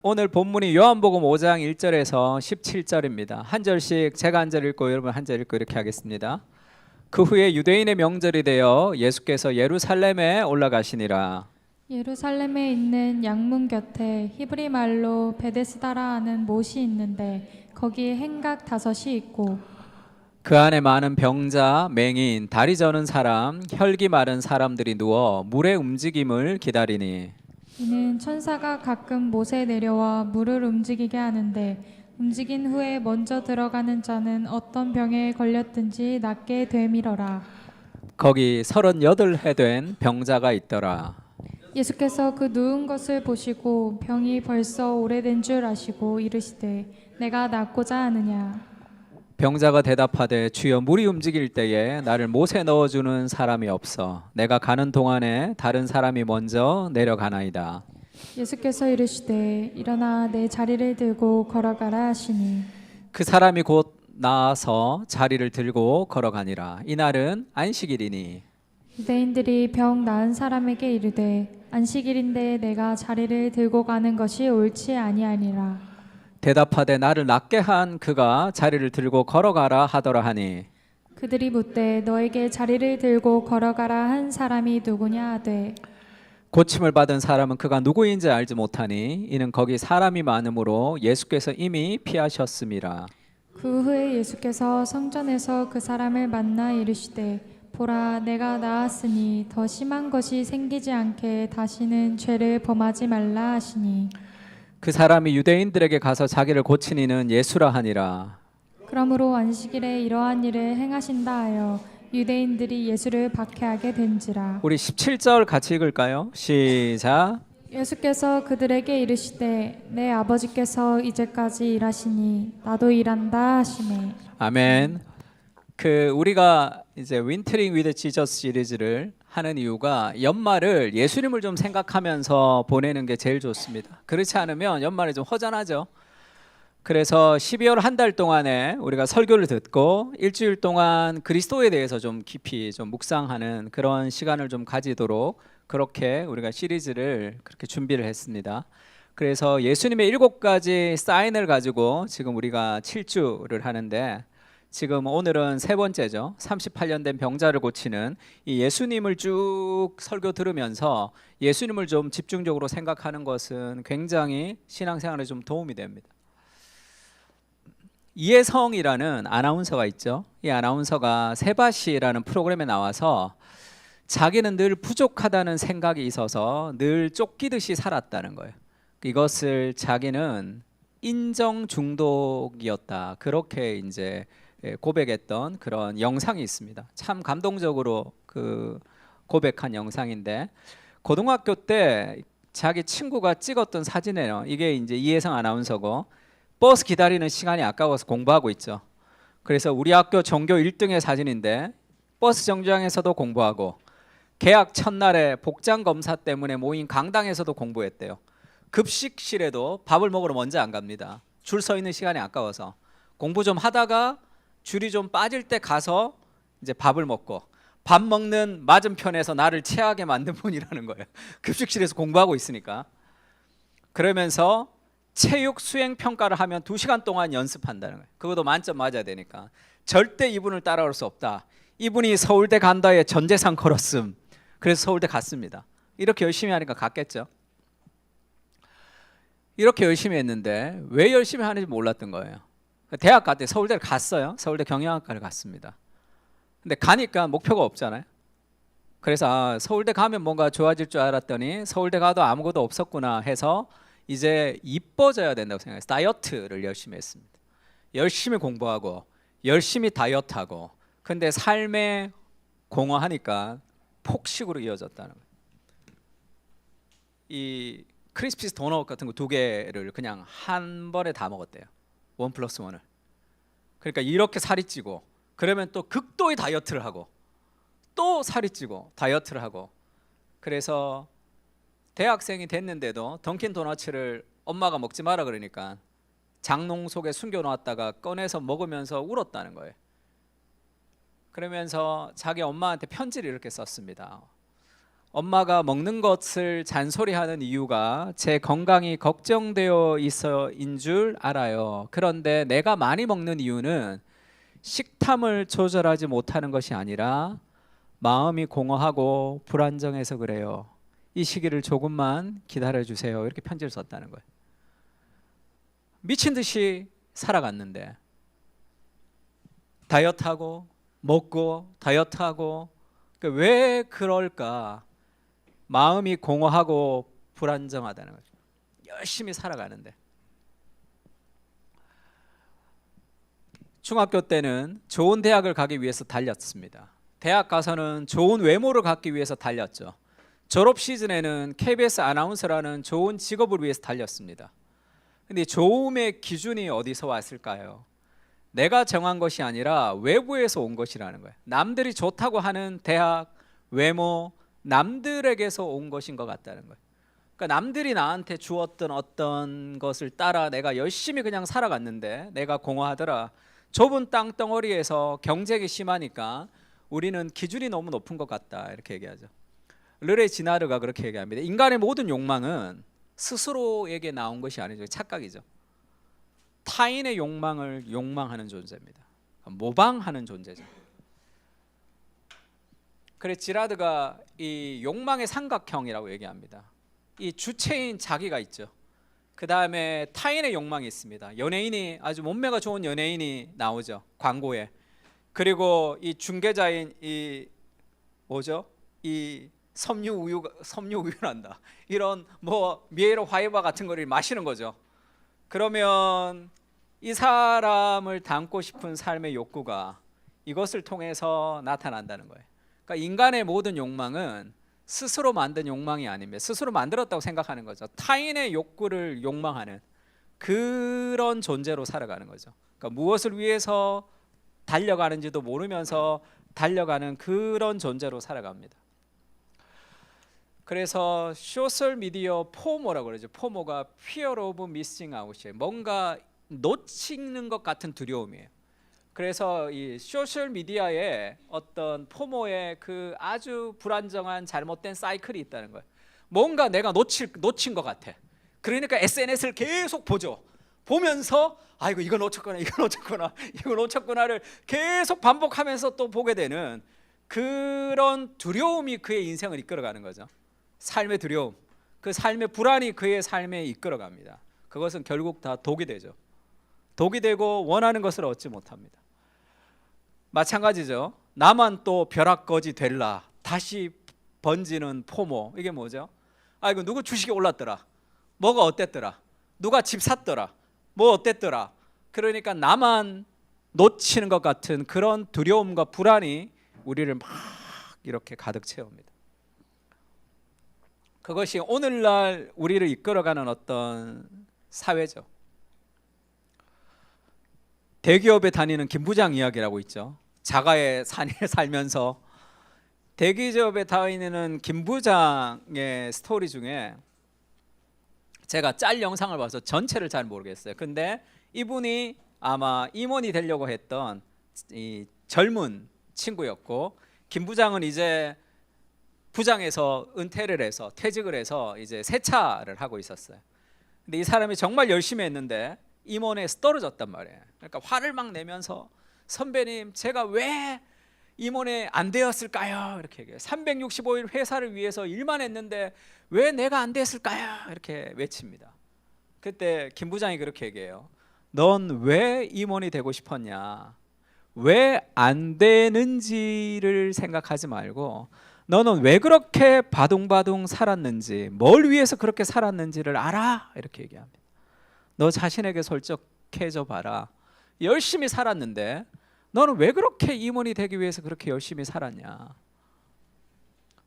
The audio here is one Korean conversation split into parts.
오늘 본문이 요한복음 5장 1절에서 17절입니다. 한 절씩 제가 한 절 읽고 여러분 한 절 읽고 이렇게 하겠습니다. 그 후에 유대인의 명절이 되어 예수께서 예루살렘에 올라가시니라. 예루살렘에 있는 양문 곁에 히브리 말로 베데스다라 하는 못이 있는데 거기에 행각 5이 있고 그 안에 많은 병자, 맹인, 다리 저는 사람, 혈기 마른 사람들이 누워 물의 움직임을 기다리니 이는 천사가 가끔 못에 내려와 물을 움직이게 하는데 움직인 후에 먼저 들어가는 자는 어떤 병에 걸렸든지 낫게 되밀어라. 거기 38해 된 병자가 있더라. 예수께서 그 누운 것을 보시고 병이 벌써 오래된 줄 아시고 이르시되 내가 낫고자 하느냐. 병자가 대답하되 주여 물이 움직일 때에 나를 못에 넣어주는 사람이 없어 내가 가는 동안에 다른 사람이 먼저 내려가나이다. 예수께서 이르시되 일어나 내 자리를 들고 걸어가라 하시니 그 사람이 곧 나아서 자리를 들고 걸어가니라. 이날은 안식일이니 유대인들이 병 나은 사람에게 이르되 안식일인데 내가 자리를 들고 가는 것이 옳지 아니하니라. 대답하되 나를 낫게 한 그가 자리를 들고 걸어가라 하더라 하니 그들이 묻되 너에게 자리를 들고 걸어가라 한 사람이 누구냐 하되 고침을 받은 사람은 그가 누구인지 알지 못하니 이는 거기 사람이 많으므로 예수께서 이미 피하셨음이라. 그 후에 예수께서 성전에서 그 사람을 만나 이르시되 보라 내가 나았으니 더 심한 것이 생기지 않게 다시는 죄를 범하지 말라 하시니 그 사람이 유대인들에게 가서 자기를 고친 이는 예수라 하니라. 그러므로 안식일에 이러한 일을 행하신다 하여 유대인들이 예수를 박해하게 된지라. 우리 17절 같이 읽을까요? 시작. 예수께서 그들에게 이르시되 내 아버지께서 이제까지 일하시니 나도 일한다 하시매. 아멘. 우리가 이제 윈터링 위드 지저스 시리즈를 하는 이유가 연말을 예수님을 좀 생각하면서 보내는 게 제일 좋습니다. 그렇지 않으면 연말에 좀 허전하죠. 그래서 12월 한 달 동안에 우리가 설교를 듣고 일주일 동안 그리스도에 대해서 좀 깊이 좀 묵상하는 그런 시간을 좀 가지도록 그렇게 우리가 시리즈를 그렇게 준비를 했습니다. 그래서 예수님의 7가지 사인을 가지고 지금 우리가 7주를 하는데 지금 오늘은 3번째죠. 38년 된 병자를 고치는 이 예수님을 쭉 설교 들으면서 예수님을 좀 집중적으로 생각하는 것은 굉장히 신앙생활에 좀 도움이 됩니다. 이혜성이라는 아나운서가 있죠. 이 아나운서가 세바시라는 프로그램에 나와서 자기는 늘 부족하다는 생각이 있어서 늘 쫓기듯이 살았다는 거예요. 이것을 자기는 인정 중독이었다. 그렇게 이제 고백했던 그런 영상이 있습니다. 참 감동적으로 고백한 영상인데 고등학교 때 자기 친구가 찍었던 사진이에요. 이게 이제 이혜성 아나운서고 버스 기다리는 시간이 아까워서 공부하고 있죠. 그래서 우리 학교 전교 1등의 사진인데 버스 정류장에서도 공부하고 개학 첫날에 복장 검사 때문에 모인 강당에서도 공부했대요. 급식실에도 밥을 먹으러 먼저 안 갑니다. 줄 서 있는 시간이 아까워서 공부 좀 하다가 줄이 좀 빠질 때 가서 이제 밥을 먹고 밥 먹는 맞은편에서 나를 체하게 만든 분이라는 거예요. 급식실에서 공부하고 있으니까. 그러면서 체육 수행 평가를 하면 2시간 동안 연습한다는 거예요. 그것도 만점 맞아야 되니까. 절대 이분을 따라올 수 없다. 이분이 서울대 간다에 전재산 걸었음. 그래서 서울대 갔습니다. 이렇게 열심히 하니까 갔겠죠. 이렇게 열심히 했는데 왜 열심히 하는지 몰랐던 거예요. 대학 갈 때 서울대를 갔어요. 서울대 경영학과를 갔습니다. 근데 가니까 목표가 없잖아요. 그래서 서울대 가면 뭔가 좋아질 줄 알았더니 서울대 가도 아무것도 없었구나 해서 이제 이뻐져야 된다고 생각해서 다이어트를 열심히 했습니다. 열심히 공부하고 열심히 다이어트하고 근데 삶에 공허하니까 폭식으로 이어졌다는 거예요. 이 크리스피스 도넛 같은 거 2개를 그냥 한 번에 다 먹었대요. 1+1을. 그러니까 이렇게 살이 찌고 그러면 또 극도의 다이어트를 하고 또 살이 찌고 다이어트를 하고 그래서 대학생이 됐는데도 던킨 도너츠를 엄마가 먹지 마라 그러니까 장롱 속에 숨겨놓았다가 꺼내서 먹으면서 울었다는 거예요. 그러면서 자기 엄마한테 편지를 이렇게 썼습니다. 엄마가 먹는 것을 잔소리하는 이유가 제 건강이 걱정되어 있어인 줄 알아요. 그런데 내가 많이 먹는 이유는 식탐을 조절하지 못하는 것이 아니라 마음이 공허하고 불안정해서 그래요. 이 시기를 조금만 기다려 주세요. 이렇게 편지를 썼다는 거예요. 미친 듯이 살아갔는데 다이어트하고 먹고 다이어트하고 왜 그럴까? 마음이 공허하고 불안정하다는 거죠. 열심히 살아가는데 중학교 때는 좋은 대학을 가기 위해서 달렸습니다. 대학 가서는 좋은 외모를 갖기 위해서 달렸죠. 졸업 시즌에는 KBS 아나운서라는 좋은 직업을 위해서 달렸습니다. 근데 좋음의 기준이 어디서 왔을까요? 내가 정한 것이 아니라 외부에서 온 것이라는 거예요. 남들이 좋다고 하는 대학, 외모, 남들에게서 온 것인 것 같다는 거예요. 그러니까 남들이 나한테 주었던 어떤 것을 따라 내가 열심히 그냥 살아갔는데 내가 공허하더라. 좁은 땅덩어리에서 경쟁이 심하니까 우리는 기준이 너무 높은 것 같다 이렇게 얘기하죠. 르레 지나르가 그렇게 얘기합니다. 인간의 모든 욕망은 스스로에게 나온 것이 아니죠. 착각이죠. 타인의 욕망을 욕망하는 존재입니다. 모방하는 존재죠. 그래서 지라드가 이 욕망의 삼각형이라고 얘기합니다. 이 주체인 자기가 있죠. 그 다음에 타인의 욕망이 있습니다. 연예인이 아주 몸매가 좋은 연예인이 나오죠. 광고에. 그리고 이 중개자인 이 뭐죠? 이 섬유우유란다. 이런 뭐 미에로 화이바 같은 거를 마시는 거죠. 그러면 이 사람을 닮고 싶은 삶의 욕구가 이것을 통해서 나타난다는 거예요. 그러니까 인간의 모든 욕망은 스스로 만든 욕망이 아닙니다. 스스로 만들었다고 생각하는 거죠. 타인의 욕구를 욕망하는 그런 존재로 살아가는 거죠. 그러니까 무엇을 위해서 달려가는지도 모르면서 달려가는 그런 존재로 살아갑니다. 그래서 소셜 미디어 포모라고 그러죠. 포모가 fear of missing out이에요. 뭔가 놓치는 것 같은 두려움이에요. 그래서 이 소셜 미디어에 어떤 포모의 그 아주 불안정한 잘못된 사이클이 있다는 거예요. 뭔가 내가 놓친 것 같아. 그러니까 SNS를 계속 보죠. 보면서 아이고 이거 놓쳤구나를 계속 반복하면서 또 보게 되는 그런 두려움이 그의 인생을 이끌어가는 거죠. 삶의 두려움, 그 삶의 불안이 그의 삶에 이끌어갑니다. 그것은 결국 다 독이 되죠. 독이 되고 원하는 것을 얻지 못합니다. 마찬가지죠. 나만 또 벼락거지 될라 다시 번지는 포모. 이게 뭐죠? 아이고 누구 주식이 올랐더라. 뭐가 어땠더라. 누가 집 샀더라. 뭐 어땠더라. 그러니까 나만 놓치는 것 같은 그런 두려움과 불안이 우리를 막 이렇게 가득 채웁니다. 그것이 오늘날 우리를 이끌어가는 어떤 사회죠. 대기업에 다니는 김 부장 이야기라고 있죠. 자가의 산에 살면서 대기업에 다니는 김 부장의 스토리 중에 제가 짤 영상을 봐서 전체를 잘 모르겠어요. 근데 이분이 아마 임원이 되려고 했던 이 젊은 친구였고, 김 부장은 이제 부장에서 은퇴를 해서 퇴직을 해서 이제 세차를 하고 있었어요. 근데 이 사람이 정말 열심히 했는데 임원에서 떨어졌단 말이에요. 그러니까 화를 막 내면서 선배님 제가 왜 임원에 안 되었을까요? 이렇게 얘기해요. 365일 회사를 위해서 일만 했는데 왜 내가 안 됐을까요? 이렇게 외칩니다. 그때 김 부장이 그렇게 얘기해요. 넌 왜 임원이 되고 싶었냐? 왜 안 되는지를 생각하지 말고 너는 왜 그렇게 바둥바둥 살았는지, 뭘 위해서 그렇게 살았는지를 알아? 이렇게 얘기합니다. 너 자신에게 솔직해져 봐라. 열심히 살았는데 너는 왜 그렇게 임원이 되기 위해서 그렇게 열심히 살았냐?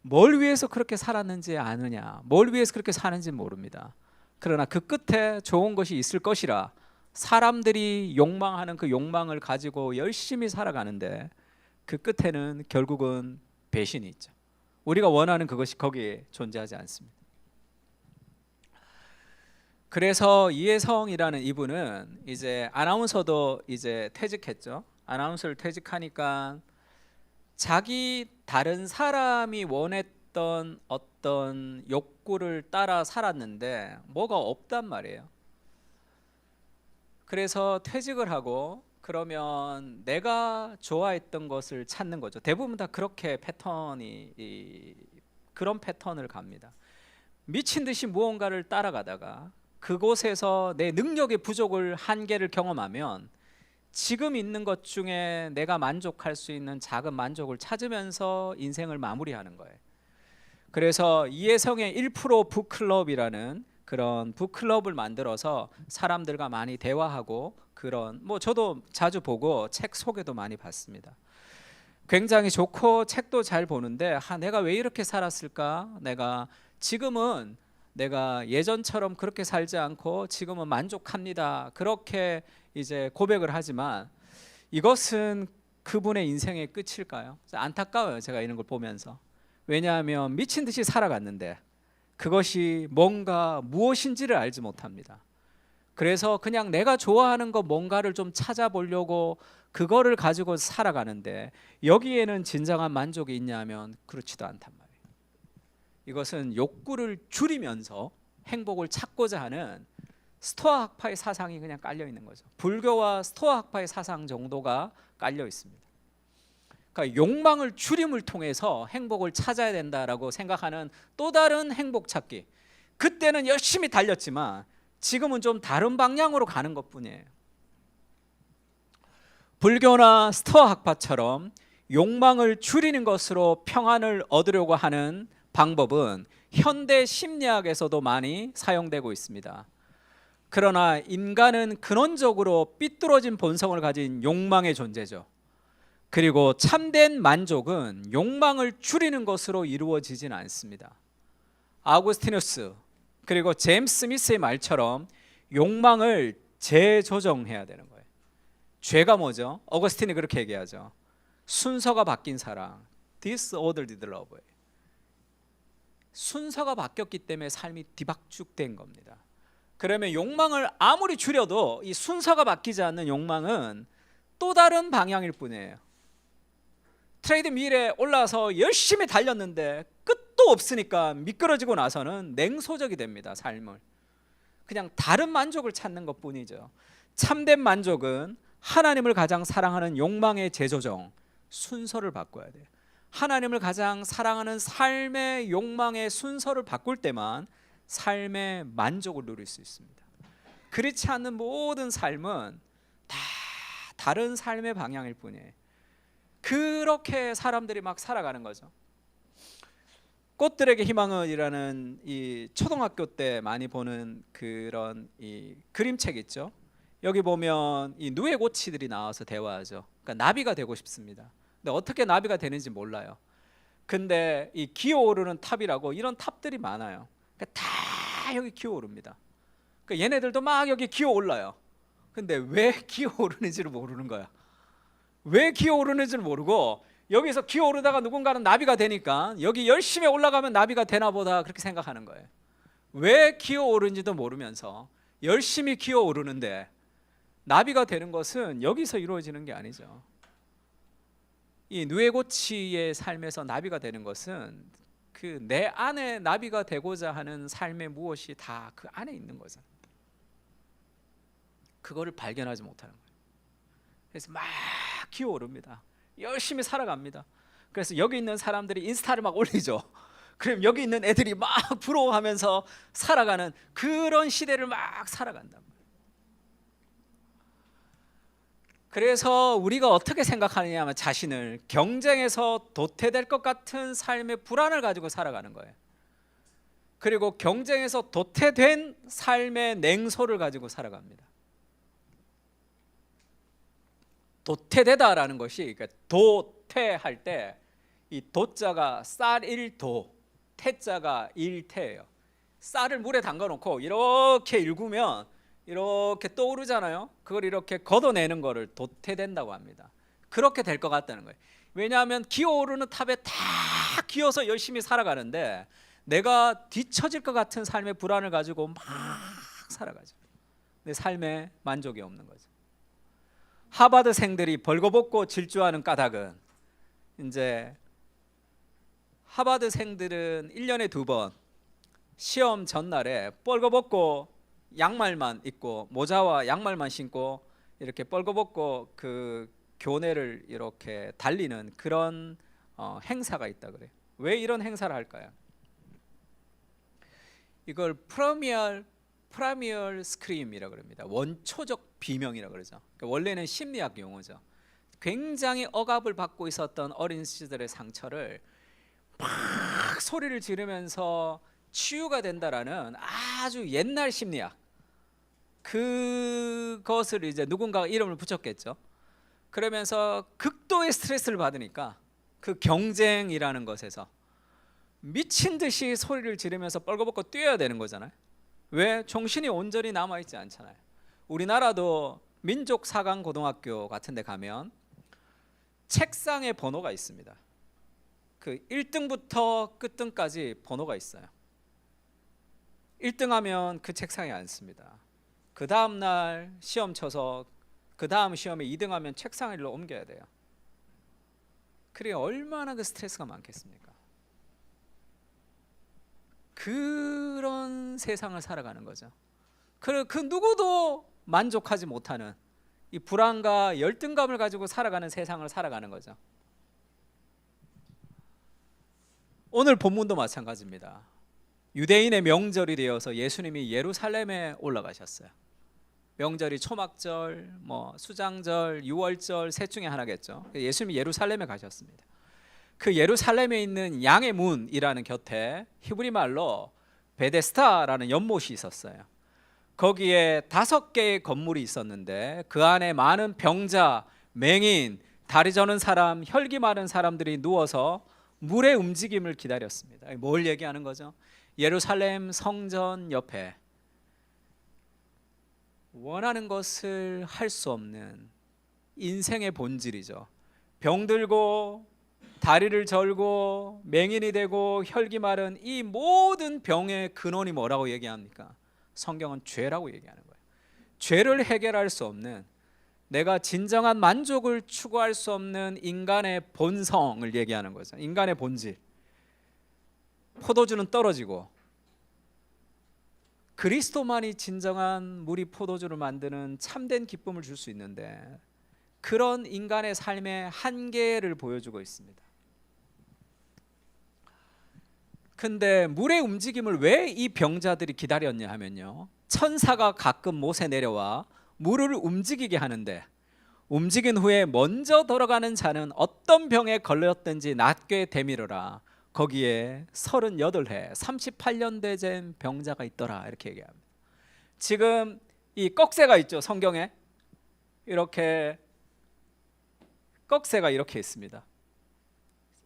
뭘 위해서 그렇게 살았는지 아느냐? 뭘 위해서 그렇게 사는지 모릅니다. 그러나 그 끝에 좋은 것이 있을 것이라 사람들이 욕망하는 그 욕망을 가지고 열심히 살아가는데 그 끝에는 결국은 배신이 있죠. 우리가 원하는 그것이 거기에 존재하지 않습니다. 그래서 이혜성이라는 이분은 이제 아나운서도 이제 퇴직했죠. 아나운서를 퇴직하니까 자기 다른 사람이 있었던 어떤 욕구를 따라 살았는데 뭐가 없단 말이에요. 그래서 퇴직을 하고 그러면 내가 좋아했던 것을 찾는 거죠. 대부분 다 그렇게 그런 패턴을 갑니다. 미친 듯이 무언가를 따라가다가 그곳에서 내 능력의 부족을 한계를 경험하면 지금 있는 것 중에 내가 만족할 수 있는 작은 만족을 찾으면서 인생을 마무리하는 거예요. 그래서 이혜성의 1% 북클럽이라는 그런 북클럽을 만들어서 사람들과 많이 대화하고 그런 저도 자주 보고 책 소개도 많이 받습니다. 굉장히 좋고 책도 잘 보는데 내가 왜 이렇게 살았을까? 지금은 내가 예전처럼 그렇게 살지 않고 지금은 만족합니다. 그렇게 이제 고백을 하지만 이것은 그분의 인생의 끝일까요? 안타까워요. 제가 이런 걸 보면서. 왜냐하면 미친 듯이 살아갔는데 그것이 무엇인지를 알지 못합니다. 그래서 그냥 내가 좋아하는 거 뭔가를 좀 찾아보려고 그거를 가지고 살아가는데 여기에는 진정한 만족이 있냐면 그렇지도 않단 말이에요. 이것은 욕구를 줄이면서 행복을 찾고자 하는 스토아 학파의 사상이 그냥 깔려 있는 거죠. 불교와 스토아 학파의 사상 정도가 깔려 있습니다. 그러니까 욕망을 줄임을 통해서 행복을 찾아야 된다라고 생각하는 또 다른 행복 찾기. 그때는 열심히 달렸지만 지금은 좀 다른 방향으로 가는 것뿐이에요. 불교나 스토아 학파처럼 욕망을 줄이는 것으로 평안을 얻으려고 하는 방법은 현대 심리학에서도 많이 사용되고 있습니다. 그러나 인간은 근원적으로 삐뚤어진 본성을 가진 욕망의 존재죠. 그리고 참된 만족은 욕망을 줄이는 것으로 이루어지진 않습니다. 아우구스티누스 그리고 제임스 스미스의 말처럼 욕망을 재조정해야 되는 거예요. 죄가 뭐죠? 어거스틴이 그렇게 얘기하죠. 순서가 바뀐 사랑, disordered love. 순서가 바뀌었기 때문에 삶이 뒤박죽된 겁니다. 그러면 욕망을 아무리 줄여도 이 순서가 바뀌지 않는 욕망은 또 다른 방향일 뿐이에요. 트레이드밀에 올라서 열심히 달렸는데 끝도 없으니까 미끄러지고 나서는 냉소적이 됩니다. 삶을 그냥 다른 만족을 찾는 것뿐이죠. 참된 만족은 하나님을 가장 사랑하는 욕망의 재조정, 순서를 바꿔야 돼요. 하나님을 가장 사랑하는 삶의 욕망의 순서를 바꿀 때만 삶의 만족을 누릴 수 있습니다. 그렇지 않는 모든 삶은 다 다른 삶의 방향일 뿐이에요. 그렇게 사람들이 막 살아가는 거죠. 꽃들에게 희망은이라는 이 초등학교 때 많이 보는 그런 이 그림책 있죠. 여기 보면 이 누에고치들이 나와서 대화하죠. 그러니까 나비가 되고 싶습니다. 근데 어떻게 나비가 되는지 몰라요. 근데 이 기어오르는 탑이라고 이런 탑들이 많아요. 그러니까 다 여기 기어오릅니다. 그러니까 얘네들도 막 여기 기어올라요. 근데 왜 기어오르는지를 모르는 거야. 왜 기어오르는지를 모르고 여기서 기어오르다가 누군가는 나비가 되니까 여기 열심히 올라가면 나비가 되나 보다 그렇게 생각하는 거예요. 왜 기어오르는지도 모르면서 열심히 기어오르는데 나비가 되는 것은 여기서 이루어지는 게 아니죠. 이 누에고치의 삶에서 나비가 되는 것은 그 내 안에 나비가 되고자 하는 삶의 무엇이 다 그 안에 있는 거죠. 그거를 발견하지 못하는 거예요. 그래서 막 기어오릅니다. 열심히 살아갑니다. 그래서 여기 있는 사람들이 인스타를 막 올리죠. 그럼 여기 있는 애들이 막 부러워하면서 살아가는 그런 시대를 막 살아간단 말이에요. 그래서 우리가 어떻게 생각하느냐 하면 자신을 경쟁에서 도태될 것 같은 삶의 불안을 가지고 살아가는 거예요. 그리고 경쟁에서 도태된 삶의 냉소를 가지고 살아갑니다. 도태되다라는 것이 그러니까 도태할 때 이 도자가 쌀일도, 태자가 일태예요. 쌀을 물에 담가 놓고 이렇게 일구면 이렇게 떠오르잖아요. 그걸 이렇게 걷어내는 거를 도태된다고 합니다. 그렇게 될 것 같다는 거예요. 왜냐하면 기어오르는 탑에 다 기어서 열심히 살아가는데 내가 뒤처질 것 같은 삶의 불안을 가지고 막 살아가죠. 내 삶에 만족이 없는 거죠. 하버드생들이 벌거벗고 질주하는 까닭은 이제 하버드생들은 1년에 2번 시험 전날에 뻘거벗고 양말만 입고 모자와 양말만 신고 이렇게 뻘거벗고 그 교내를 이렇게 달리는 그런 행사가 있다 그래요. 왜 이런 행사를 할까요? 이걸 프라미얼 스크림이라고 그럽니다. 원초적 비명이라고 그러죠. 그러니까 원래는 심리학 용어죠. 굉장히 억압을 받고 있었던 어린 시절의 상처를 막 소리를 지르면서 치유가 된다라는 아주 옛날 심리학, 그것을 이제 누군가가 이름을 붙였겠죠. 그러면서 극도의 스트레스를 받으니까 그 경쟁이라는 것에서 미친 듯이 소리를 지르면서 뻘거벗고 뛰어야 되는 거잖아요. 왜? 정신이 온전히 남아있지 않잖아요. 우리나라도 민족사관고등학교 같은 데 가면 책상에 번호가 있습니다. 그 1등부터 끝등까지 번호가 있어요. 1등 하면 그 책상에 앉습니다. 그 다음 날 시험 쳐서 그 다음 시험에 2등 하면 책상을 일로 옮겨야 돼요. 그래 얼마나 그 스트레스가 많겠습니까? 그런 세상을 살아가는 거죠. 그 누구도 만족하지 못하는 이 불안과 열등감을 가지고 살아가는 세상을 살아가는 거죠. 오늘 본문도 마찬가지입니다. 유대인의 명절이 되어서 예수님이 예루살렘에 올라가셨어요. 명절이 초막절, 수장절, 유월절 셋 중에 하나겠죠. 예수님이 예루살렘에 가셨습니다. 그 예루살렘에 있는 양의 문이라는 곁에 히브리 말로 베데스다라는 연못이 있었어요. 거기에 5개의 건물이 있었는데 그 안에 많은 병자, 맹인, 다리 저는 사람, 혈기 많은 사람들이 누워서 물의 움직임을 기다렸습니다. 뭘 얘기하는 거죠? 예루살렘 성전 옆에 원하는 것을 할 수 없는 인생의 본질이죠. 병들고 다리를 절고 맹인이 되고 혈기 마른 이 모든 병의 근원이 뭐라고 얘기합니까? 성경은 죄라고 얘기하는 거예요. 죄를 해결할 수 없는, 내가 진정한 만족을 추구할 수 없는 인간의 본성을 얘기하는 거죠. 인간의 본질. 포도주는 떨어지고 그리스도만이 진정한 물이 포도주를 만드는 참된 기쁨을 줄 수 있는데 그런 인간의 삶의 한계를 보여주고 있습니다. 근데 물의 움직임을 왜 이 병자들이 기다렸냐 하면요, 천사가 가끔 못에 내려와 물을 움직이게 하는데 움직인 후에 먼저 들어가는 자는 어떤 병에 걸렸든지 낫게 되밀어라. 거기에 38해 38년 된 병자가 있더라 이렇게 얘기합니다. 지금 이 꺽쇠가 있죠. 성경에 이렇게 꺽쇠가 이렇게 있습니다.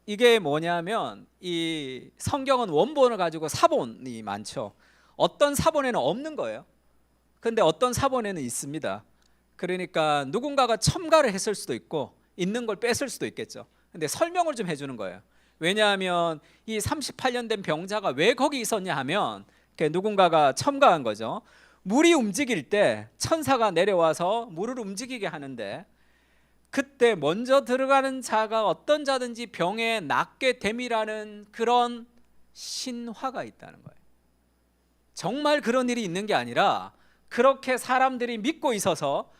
이게 뭐냐면 이 성경은 원본을 가지고 사본이 많죠. 어떤 사본에는 없는 거예요. 근데 어떤 사본에는 있습니다. 그러니까 누군가가 첨가를 했을 수도 있고 있는 걸 뺐을 수도 있겠죠. 근데 설명을 좀 해주는 거예요. 왜냐하면 이 38년 된 병자가 왜 거기 있었냐 하면 누군가가 첨가한 거죠. 물이 움직일 때 천사가 내려와서 물을 움직이게 하는데 그때 먼저 들어가는 자가 어떤 자든지 병에 낫게 됨이라는 그런 신화가 있다는 거예요. 정말 그런 일이 있는 게 아니라 그렇게 사람들이 믿고 있어서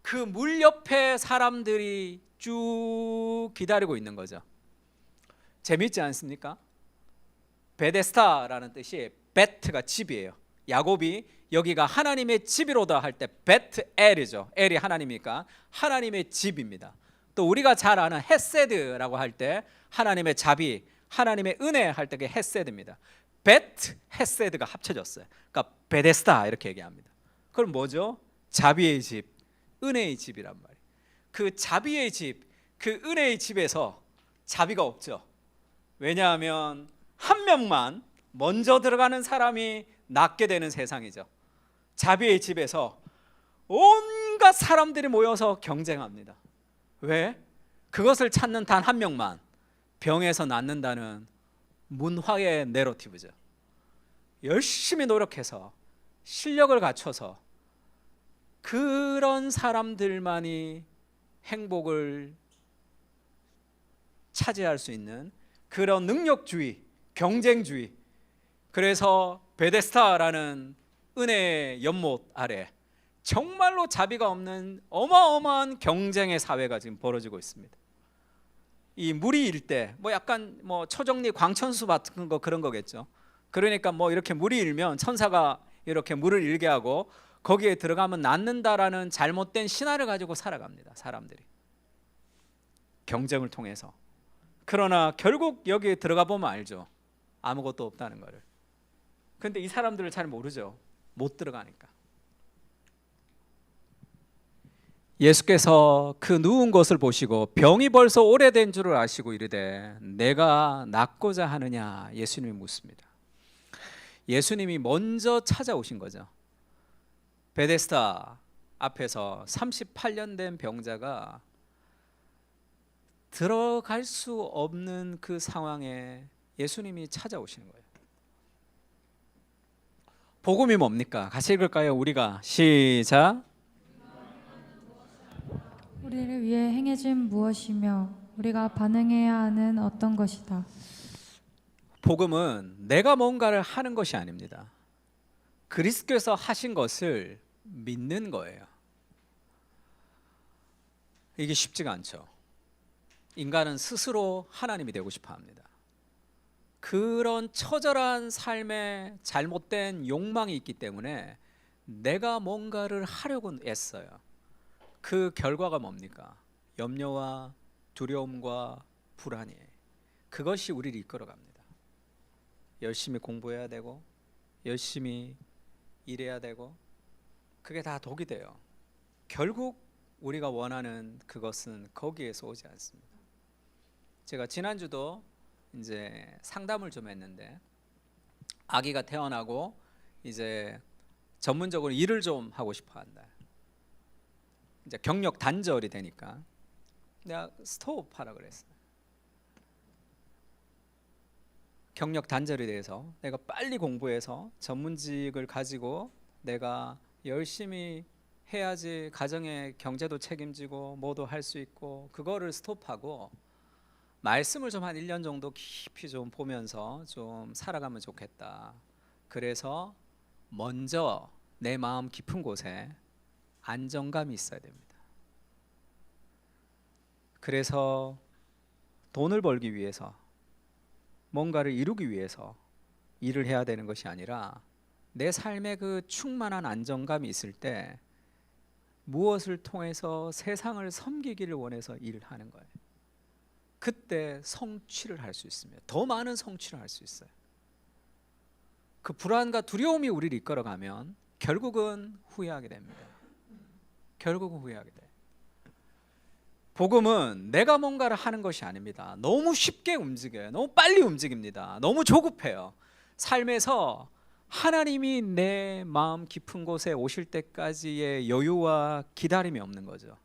그 물 옆에 사람들이 쭉 기다리고 있는 거죠. 재밌지 않습니까? 베데스다라는 뜻이 베트가 집이에요. 야곱이 여기가 하나님의 집이로다 할 때 베트엘이죠. 엘이 하나님이니까 하나님의 집입니다. 또 우리가 잘 아는 헤세드라고 할 때 하나님의 자비, 하나님의 은혜 할 때 그게 헤세드입니다. 베트 헤세드가 합쳐졌어요. 그러니까 베데스다 이렇게 얘기합니다. 그럼 뭐죠? 자비의 집, 은혜의 집이란 말이에요. 그 자비의 집, 그 은혜의 집에서 자비가 없죠. 왜냐하면 한 명만 먼저 들어가는 사람이 낫게 되는 세상이죠. 자비의 집에서 온갖 사람들이 모여서 경쟁합니다. 왜? 그것을 찾는 단 한 명만 병에서 낫는다는 문화의 내러티브죠. 열심히 노력해서 실력을 갖춰서 그런 사람들만이 행복을 차지할 수 있는 그런 능력주의, 경쟁주의. 그래서 베데스다라는 은혜의 연못 아래 정말로 자비가 없는 어마어마한 경쟁의 사회가 지금 벌어지고 있습니다. 이 물이 일 때 뭐 약간 뭐 초정리 광천수 같은 거 그런 거겠죠. 그러니까 뭐 이렇게 물이 일면 천사가 이렇게 물을 일게 하고 거기에 들어가면 낫는다라는 잘못된 신화를 가지고 살아갑니다. 사람들이 경쟁을 통해서. 그러나 결국 여기에 들어가 보면 알죠. 아무것도 없다는 거를. 근데 이 사람들을 잘 모르죠. 못 들어가니까. 예수께서 그 누운 것을 보시고 병이 벌써 오래된 줄을 아시고 이르되 내가 낫고자 하느냐 예수님이 묻습니다. 예수님이 먼저 찾아오신 거죠. 베데스다 앞에서 38년 된 병자가 들어갈 수 없는 그 상황에 예수님이 찾아오시는 거예요. 복음이 뭡니까? 같이 읽을까요? 우리가 시작. 우리를 위해 행해진 무엇이며 우리가 반응해야 하는 어떤 것이다. 복음은 내가 뭔가를 하는 것이 아닙니다. 그리스도께서 하신 것을 믿는 거예요. 이게 쉽지가 않죠. 인간은 스스로 하나님이 되고 싶어 합니다. 그런 처절한 삶에 잘못된 욕망이 있기 때문에 내가 뭔가를 하려고 애써요. 그 결과가 뭡니까? 염려와 두려움과 불안이에요. 그것이 우리를 이끌어갑니다. 열심히 공부해야 되고 열심히 일해야 되고 그게 다 독이 돼요. 결국 우리가 원하는 그것은 거기에서 오지 않습니다. 제가 지난주도 이제 상담을 좀 했는데 아기가 태어나고 이제 전문적으로 일을 좀 하고 싶어 한다. 이제 경력 단절이 되니까 내가 스톱하라 그랬어요. 경력 단절이 돼서 내가 빨리 공부해서 전문직을 가지고 내가 열심히 해야지 가정의 경제도 책임지고 뭐도 할 수 있고 그거를 스톱하고 말씀을 좀 한 1년 정도 깊이 좀 보면서 좀 살아가면 좋겠다. 그래서 먼저 내 마음 깊은 곳에 안정감이 있어야 됩니다. 그래서 돈을 벌기 위해서 뭔가를 이루기 위해서 일을 해야 되는 것이 아니라 내 삶에 그 충만한 안정감이 있을 때 무엇을 통해서 세상을 섬기기를 원해서 일을 하는 거예요. 그때 성취를 할 수 있습니다. 더 많은 성취를 할 수 있어요. 그 불안과 두려움이 우리를 이끌어가면 결국은 후회하게 됩니다. 결국은 후회하게 돼요. 복음은 내가 뭔가를 하는 것이 아닙니다. 너무 쉽게 움직여요. 너무 빨리 움직입니다. 너무 조급해요. 삶에서 하나님이 내 마음 깊은 곳에 오실 때까지의 여유와 기다림이 없는 거죠.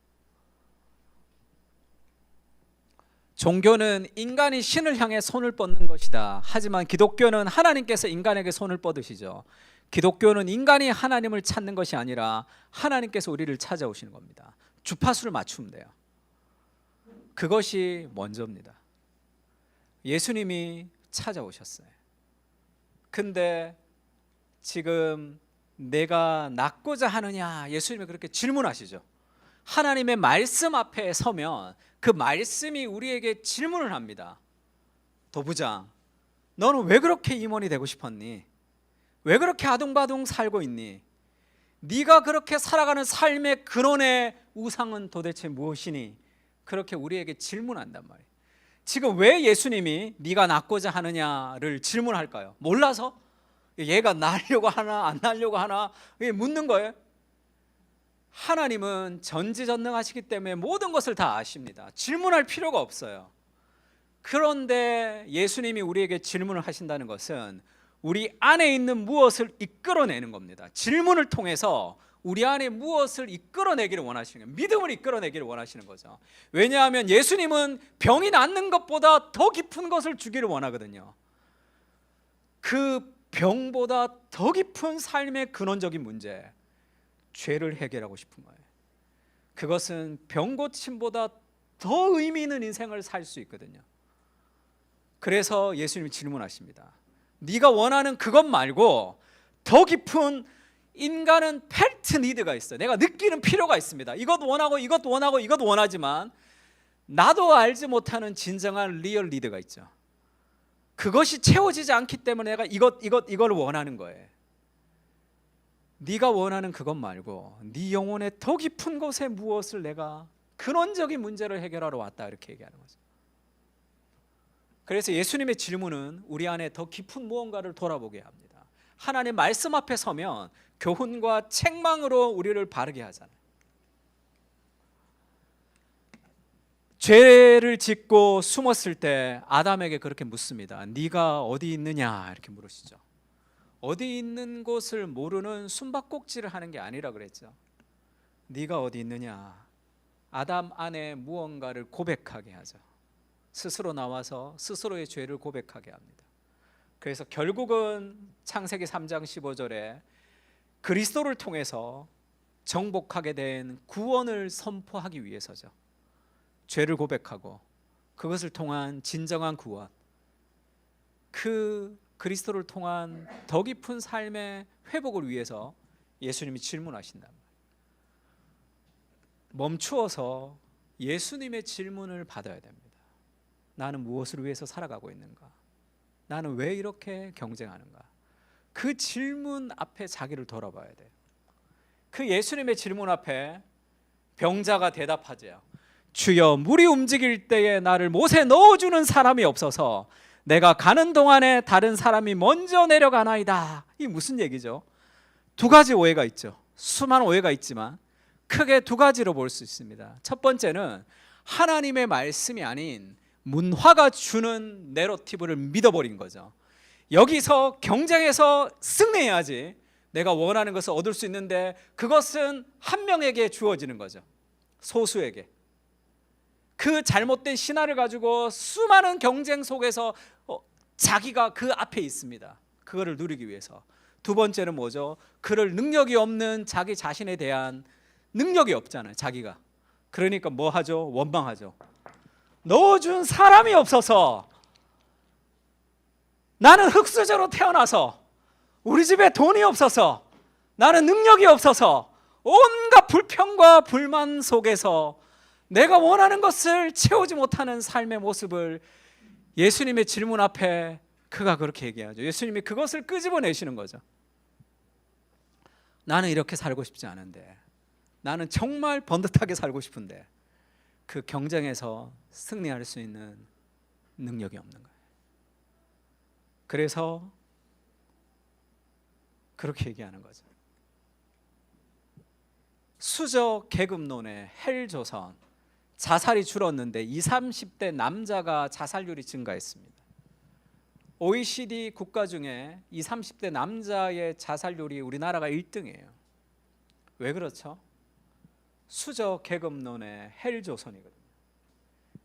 종교는 인간이 신을 향해 손을 뻗는 것이다. 하지만 기독교는 하나님께서 인간에게 손을 뻗으시죠. 기독교는 인간이 하나님을 찾는 것이 아니라 하나님께서 우리를 찾아오시는 겁니다. 주파수를 맞추면 돼요. 그것이 먼저입니다. 예수님이 찾아오셨어요. 근데 지금 내가 낫고자 하느냐 예수님이 그렇게 질문하시죠. 하나님의 말씀 앞에 서면 그 말씀이 우리에게 질문을 합니다. 도부장, 너는 왜 그렇게 임원이 되고 싶었니? 왜 그렇게 아둥바둥 살고 있니? 네가 그렇게 살아가는 삶의 근원의 우상은 도대체 무엇이니? 그렇게 우리에게 질문한단 말이에요. 지금 왜 예수님이 네가 낫고자 하느냐를 질문할까요? 몰라서? 얘가 나으려고 하나 안 나으려고 하나 묻는 거예요. 하나님은 전지전능하시기 때문에 모든 것을 다 아십니다. 질문할 필요가 없어요. 그런데 예수님이 우리에게 질문을 하신다는 것은 우리 안에 있는 무엇을 이끌어내는 겁니다. 질문을 통해서 우리 안에 무엇을 이끌어내기를 원하시는 거예요. 믿음을 이끌어내기를 원하시는 거죠. 왜냐하면 예수님은 병이 낫는 것보다 더 깊은 것을 주기를 원하거든요. 그 병보다 더 깊은 삶의 근원적인 문제, 죄를 해결하고 싶은 거예요. 그것은 병 고침보다 더 의미 있는 인생을 살 수 있거든요. 그래서 예수님이 질문하십니다. 네가 원하는 그것 말고 더 깊은 인간은 펠트 니드가 있어요. 내가 느끼는 필요가 있습니다. 이것 원하고 이것 원하고 이것 원하지만 나도 알지 못하는 진정한 리얼 니드가 있죠. 그것이 채워지지 않기 때문에 내가 이걸 원하는 거예요. 네가 원하는 그것 말고 네 영혼의 더 깊은 곳에 무엇을 내가 근원적인 문제를 해결하러 왔다, 이렇게 얘기하는 거죠. 그래서 예수님의 질문은 우리 안에 더 깊은 무언가를 돌아보게 합니다. 하나님 말씀 앞에 서면 교훈과 책망으로 우리를 바르게 하잖아요. 죄를 짓고 숨었을 때 아담에게 그렇게 묻습니다. 네가 어디 있느냐, 이렇게 물으시죠. 어디 있는 곳을 모르는 숨바꼭질을 하는 게 아니라 그랬죠. 네가 어디 있느냐. 아담 안에 무언가를 고백하게 하죠. 스스로 나와서 스스로의 죄를 고백하게 합니다. 그래서 결국은 창세기 3장 15절에 그리스도를 통해서 정복하게 된 구원을 선포하기 위해서죠. 죄를 고백하고 그것을 통한 진정한 구원, 그 그리스도를 통한 더 깊은 삶의 회복을 위해서 예수님이 질문하신다. 멈추어서 예수님의 질문을 받아야 됩니다. 나는 무엇을 위해서 살아가고 있는가? 나는 왜 이렇게 경쟁하는가? 그 질문 앞에 자기를 돌아봐야 돼요. 그 예수님의 질문 앞에 병자가 대답하죠. 주여, 물이 움직일 때에 나를 못에 넣어주는 사람이 없어서 내가 가는 동안에 다른 사람이 먼저 내려가나이다. 이 무슨 얘기죠? 두 가지 오해가 있죠. 수많은 오해가 있지만 크게 두 가지로 볼 수 있습니다. 첫 번째는 하나님의 말씀이 아닌 문화가 주는 내러티브를 믿어버린 거죠. 여기서 경쟁해서 승리해야지 내가 원하는 것을 얻을 수 있는데 그것은 한 명에게 주어지는 거죠. 소수에게. 그 잘못된 신화를 가지고 수많은 경쟁 속에서 자기가 그 앞에 있습니다. 그거를 누리기 위해서. 두 번째는 뭐죠? 그럴 능력이 없는 자기 자신에 대한 능력이 없잖아요. 자기가. 그러니까 뭐 하죠? 원망하죠. 넣어준 사람이 없어서, 나는 흙수저로 태어나서, 우리 집에 돈이 없어서, 나는 능력이 없어서 온갖 불평과 불만 속에서 내가 원하는 것을 채우지 못하는 삶의 모습을 예수님의 질문 앞에 그가 그렇게 얘기하죠. 예수님이 그것을 끄집어내시는 거죠. 나는 이렇게 살고 싶지 않은데, 나는 정말 번듯하게 살고 싶은데 그 경쟁에서 승리할 수 있는 능력이 없는 거예요. 그래서 그렇게 얘기하는 거죠. 수저 계급론의 헬조선, 자살이 줄었는데 20, 30대 남자가 자살률이 증가했습니다. OECD 국가 중에 20, 30대 남자의 자살률이 우리나라가 1등이에요. 왜 그렇죠? 수저 계급론의 헬조선이거든요.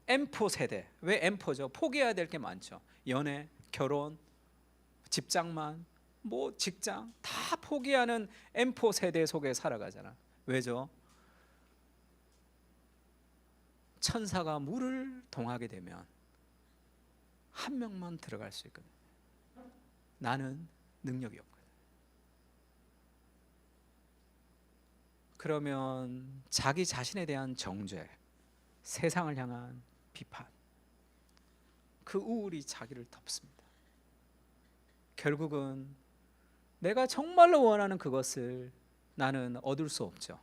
M4 세대. 왜 M4죠? 포기해야 될 게 많죠. 연애, 결혼, 집장만, 뭐 직장 다 포기하는 M4 세대 속에 살아가잖아. 왜죠? 천사가 물을 동하게 되면 한 명만 들어갈 수 있거든. 나는 능력이 없거든. 그러면 자기 자신에 대한 정죄, 세상을 향한 비판, 그 우울이 자기를 덮습니다. 결국은 내가 정말로 원하는 그것을 나는 얻을 수 없죠.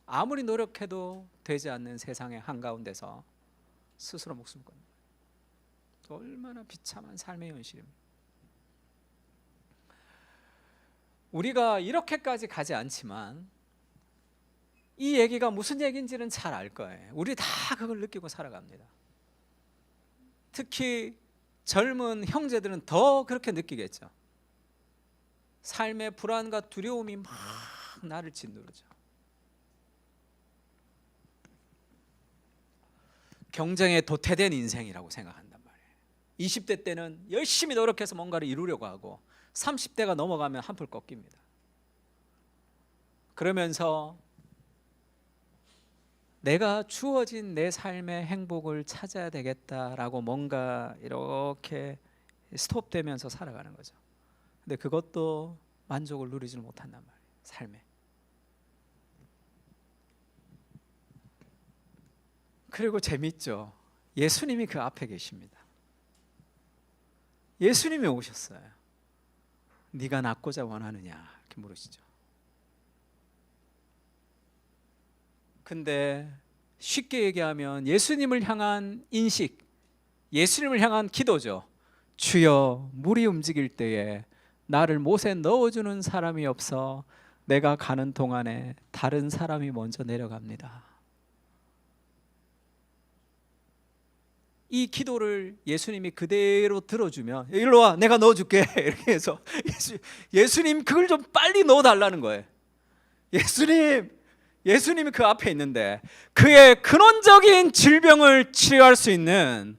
아무리 노력해도 되지 않는 세상의 한가운데서 스스로 목숨을 끊는 거예요. 얼마나 비참한 삶의 현실입니다. 우리가 이렇게까지 가지 않지만 이 얘기가 무슨 얘기인지는 잘 알 거예요. 우리 다 그걸 느끼고 살아갑니다. 특히 젊은 형제들은 더 그렇게 느끼겠죠. 삶의 불안과 두려움이 막 나를 짓누르죠. 경쟁에 도태된 인생이라고 생각한단 말이에요. 20대 때는 열심히 노력해서 뭔가를 이루려고 하고 30대가 넘어가면 한풀 꺾입니다. 그러면서 내가 주어진 내 삶의 행복을 찾아야 되겠다라고 뭔가 이렇게 스톱되면서 살아가는 거죠. 근데 그것도 만족을 누리지 못한단 말이에요. 삶에. 그리고 재밌죠. 예수님이 그 앞에 계십니다. 예수님이 오셨어요. 네가 낫고자 원하느냐 이렇게 물으시죠. 근데 쉽게 얘기하면 예수님을 향한 인식, 예수님을 향한 기도죠. 주여, 물이 움직일 때에 나를 못에 넣어주는 사람이 없어 내가 가는 동안에 다른 사람이 먼저 내려갑니다. 이 기도를 예수님이 그대로 들어주면 일로 와, 내가 넣어줄게 이렇게 해서 예수님 그걸 좀 빨리 넣어달라는 거예요. 예수님이 그 앞에 있는데 그의 근원적인 질병을 치료할 수 있는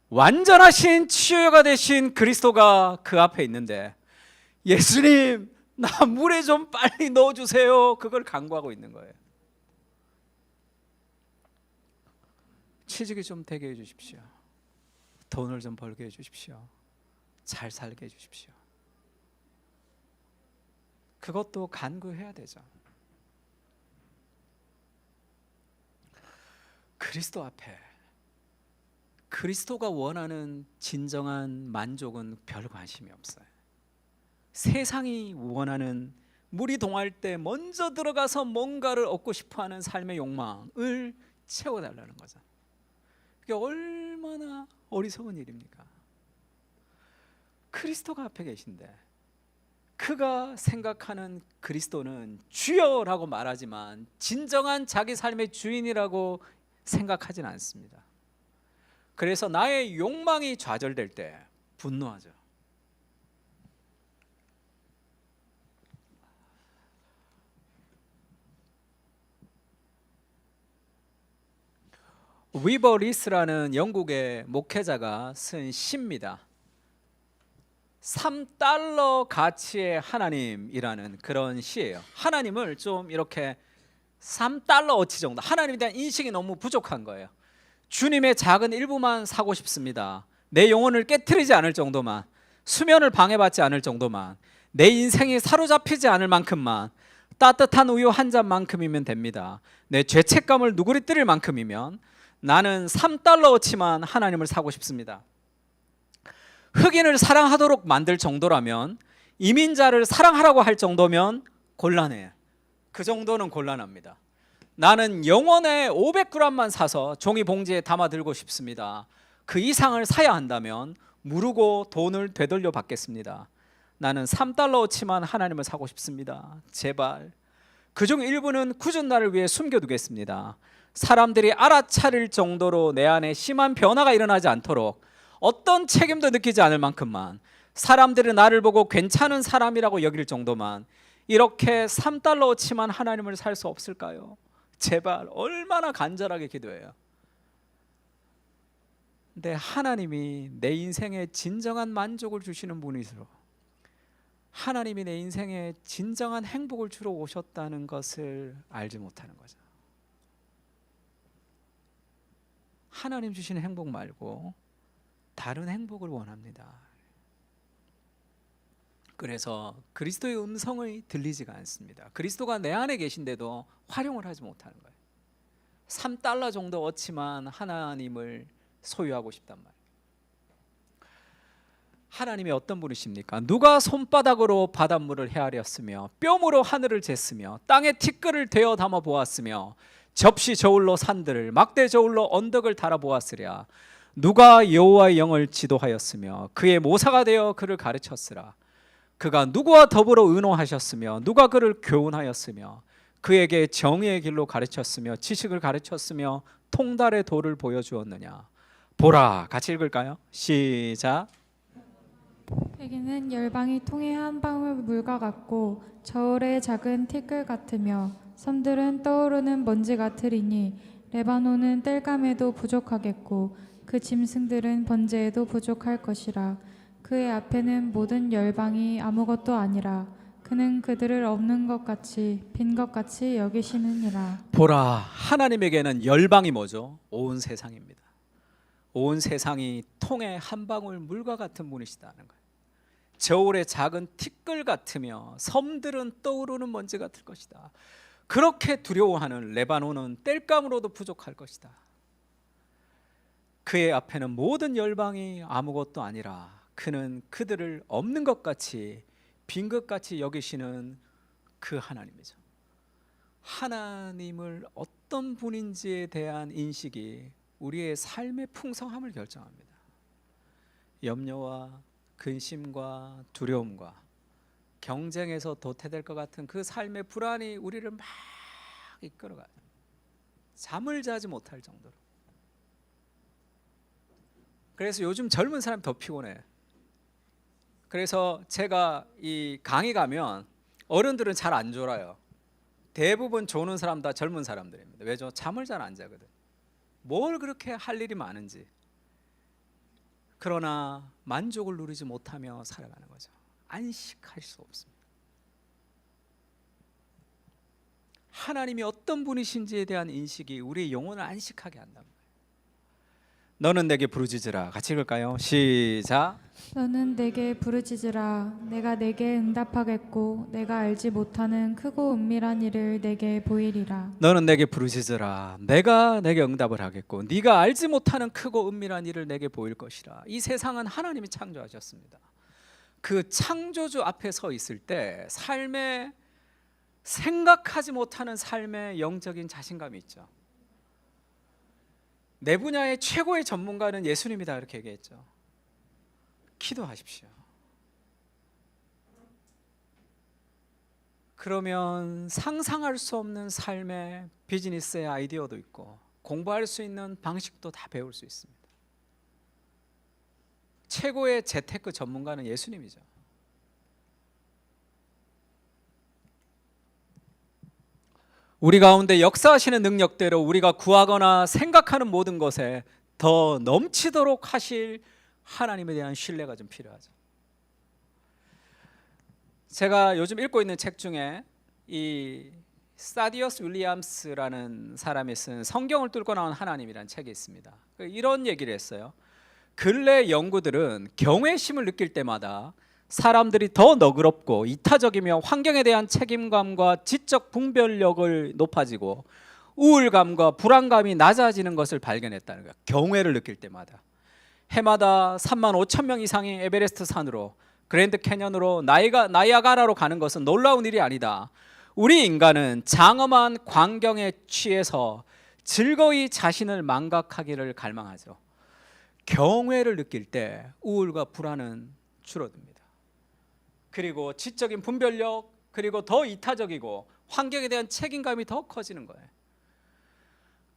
완전하신 치유가 되신 그리스도가 그 앞에 있는데 예수님, 나 물에 좀 빨리 넣어주세요. 그걸 간구하고 있는 거예요. 취직이 좀 되게 해주십시오. 돈을 좀 벌게 해주십시오. 잘 살게 해주십시오. 그것도 간구해야 되죠. 그리스도 앞에 그리스도가 원하는 진정한 만족은 별 관심이 없어요. 세상이 원하는 물이 동할 때 먼저 들어가서 뭔가를 얻고 싶어하는 삶의 욕망을 채워달라는 거죠. 그게 얼마나 어리석은 일입니까? 그리스도가 앞에 계신데 그가 생각하는 그리스도는 주여라고 말하지만 진정한 자기 삶의 주인이라고 생각하진 않습니다. 그래서 나의 욕망이 좌절될 때 분노하죠. 위버 리스라는 영국의 목회자가 쓴 시입니다. 3달러 가치의 하나님이라는 그런 시예요. 하나님을 좀 이렇게 3달러어치 정도, 하나님에 대한 인식이 너무 부족한 거예요. 주님의 작은 일부만 사고 싶습니다. 내 영혼을 깨트리지 않을 정도만, 수면을 방해받지 않을 정도만, 내 인생이 사로잡히지 않을 만큼만, 따뜻한 우유 한 잔만큼이면 됩니다. 내 죄책감을 누구리뜨릴 만큼이면 나는 3달러어치만 하나님을 사고 싶습니다. 흑인을 사랑하도록 만들 정도라면, 이민자를 사랑하라고 할 정도면 곤란해요. 그 정도는 곤란합니다. 나는 영원에 500g만 사서 종이 봉지에 담아 들고 싶습니다. 그 이상을 사야 한다면 무르고 돈을 되돌려 받겠습니다. 나는 3달러어치만 하나님을 사고 싶습니다. 제발. 그중 일부는 굳은 날을 위해 숨겨두겠습니다. 사람들이 알아차릴 정도로 내 안에 심한 변화가 일어나지 않도록 어떤 책임도 느끼지 않을 만큼만, 사람들이 나를 보고 괜찮은 사람이라고 여길 정도만, 이렇게 3달러어치만 하나님을 살 수 없을까요? 제발. 얼마나 간절하게 기도해요. 근데 하나님이 내 인생에 진정한 만족을 주시는 분이시로, 하나님이 내 인생에 진정한 행복을 주러 오셨다는 것을 알지 못하는 거죠. 하나님 주시는 행복 말고 다른 행복을 원합니다. 그래서 그리스도의 음성이 들리지가 않습니다. 그리스도가 내 안에 계신데도 활용을 하지 못하는 거예요. 3달러 정도 어치만 하나님을 소유하고 싶단 말이에요. 하나님이 어떤 분이십니까? 누가 손바닥으로 바닷물을 헤아렸으며 뼘으로 하늘을 쟀으며 땅에 티끌을 되어 담아 보았으며 접시 저울로 산들을 막대 저울로 언덕을 달아 보았으랴. 누가 여호와의 영을 지도하였으며 그의 모사가 되어 그를 가르쳤으라. 그가 누구와 더불어 의논하셨으며 누가 그를 교훈하였으며 그에게 정의의 길로 가르쳤으며 지식을 가르쳤으며 통달의 도를 보여주었느냐. 보라. 같이 읽을까요? 시작. 회개는 열방이 통해 한 방울 물과 같고 저울의 작은 티끌 같으며 섬들은 떠오르는 먼지 같으리니 레바논은 땔감에도 부족하겠고 그 짐승들은 번제에도 부족할 것이라. 그의 앞에는 모든 열방이 아무것도 아니라 그는 그들을 없는 것 같이 빈 것 같이 여기시느니라. 보라, 하나님에게는 열방이 뭐죠? 온 세상입니다. 온 세상이 통에 한 방울 물과 같은 분이시다는 거예요. 저울의 작은 티끌 같으며 섬들은 떠오르는 먼지 같을 것이다. 그렇게 두려워하는 레바논은 땔감으로도 부족할 것이다. 그의 앞에는 모든 열방이 아무것도 아니라 그는 그들을 없는 것 같이 빈 것 같이 여기시는 그 하나님이죠. 하나님을 어떤 분인지에 대한 인식이 우리의 삶의 풍성함을 결정합니다. 염려와 근심과 두려움과 경쟁에서 도태될 것 같은 그 삶의 불안이 우리를 막 이끌어가요. 잠을 자지 못할 정도로. 그래서 요즘 젊은 사람이 더 피곤해. 그래서 제가 이 강의 가면 어른들은 잘 안 졸아요. 대부분 조는 사람 다 젊은 사람들입니다. 왜죠? 잠을 잘 안 자거든. 뭘 그렇게 할 일이 많은지. 그러나 만족을 누리지 못하며 살아가는 거죠. 안식할 수 없습니다. 하나님이 어떤 분이신지에 대한 인식이 우리의 영혼을 안식하게 한단 말이에요. 너는 내게 부르짖으라. 같이 읽을까요? 시작. 너는 내게 부르짖으라. 내가 내게 응답하겠고 내가 알지 못하는 크고 은밀한 일을 내게 보이리라. 너는 내게 부르짖으라. 내가 내게 응답을 하겠고 네가 알지 못하는 크고 은밀한 일을 내게 보일 것이라. 이 세상은 하나님이 창조하셨습니다. 그 창조주 앞에 서 있을 때 삶에 생각하지 못하는 삶의 영적인 자신감이 있죠. 내 분야의 최고의 전문가는 예수님이다 이렇게 얘기했죠. 기도하십시오. 그러면 상상할 수 없는 삶의 비즈니스의 아이디어도 있고 공부할 수 있는 방식도 다 배울 수 있습니다. 최고의 재테크 전문가는 예수님이죠. 우리 가운데 역사하시는 능력대로 우리가 구하거나 생각하는 모든 것에 더 넘치도록 하실 하나님에 대한 신뢰가 좀 필요하죠. 제가 요즘 읽고 있는 책 중에 이 사디어스 윌리엄스라는 사람이 쓴 성경을 뚫고 나온 하나님이라는 책이 있습니다. 이런 얘기를 했어요. 근래 연구들은 경외심을 느낄 때마다 사람들이 더 너그럽고 이타적이며 환경에 대한 책임감과 지적 분별력을 높아지고 우울감과 불안감이 낮아지는 것을 발견했다는 거예요. 경외를 느낄 때마다. 해마다 3만 5천 명 이상이 에베레스트 산으로 그랜드 캐년으로 나이아가라로 가는 것은 놀라운 일이 아니다. 우리 인간은 장엄한 광경에 취해서 즐거이 자신을 망각하기를 갈망하죠. 경외를 느낄 때 우울과 불안은 줄어듭니다. 그리고 지적인 분별력, 그리고 더 이타적이고 환경에 대한 책임감이 더 커지는 거예요.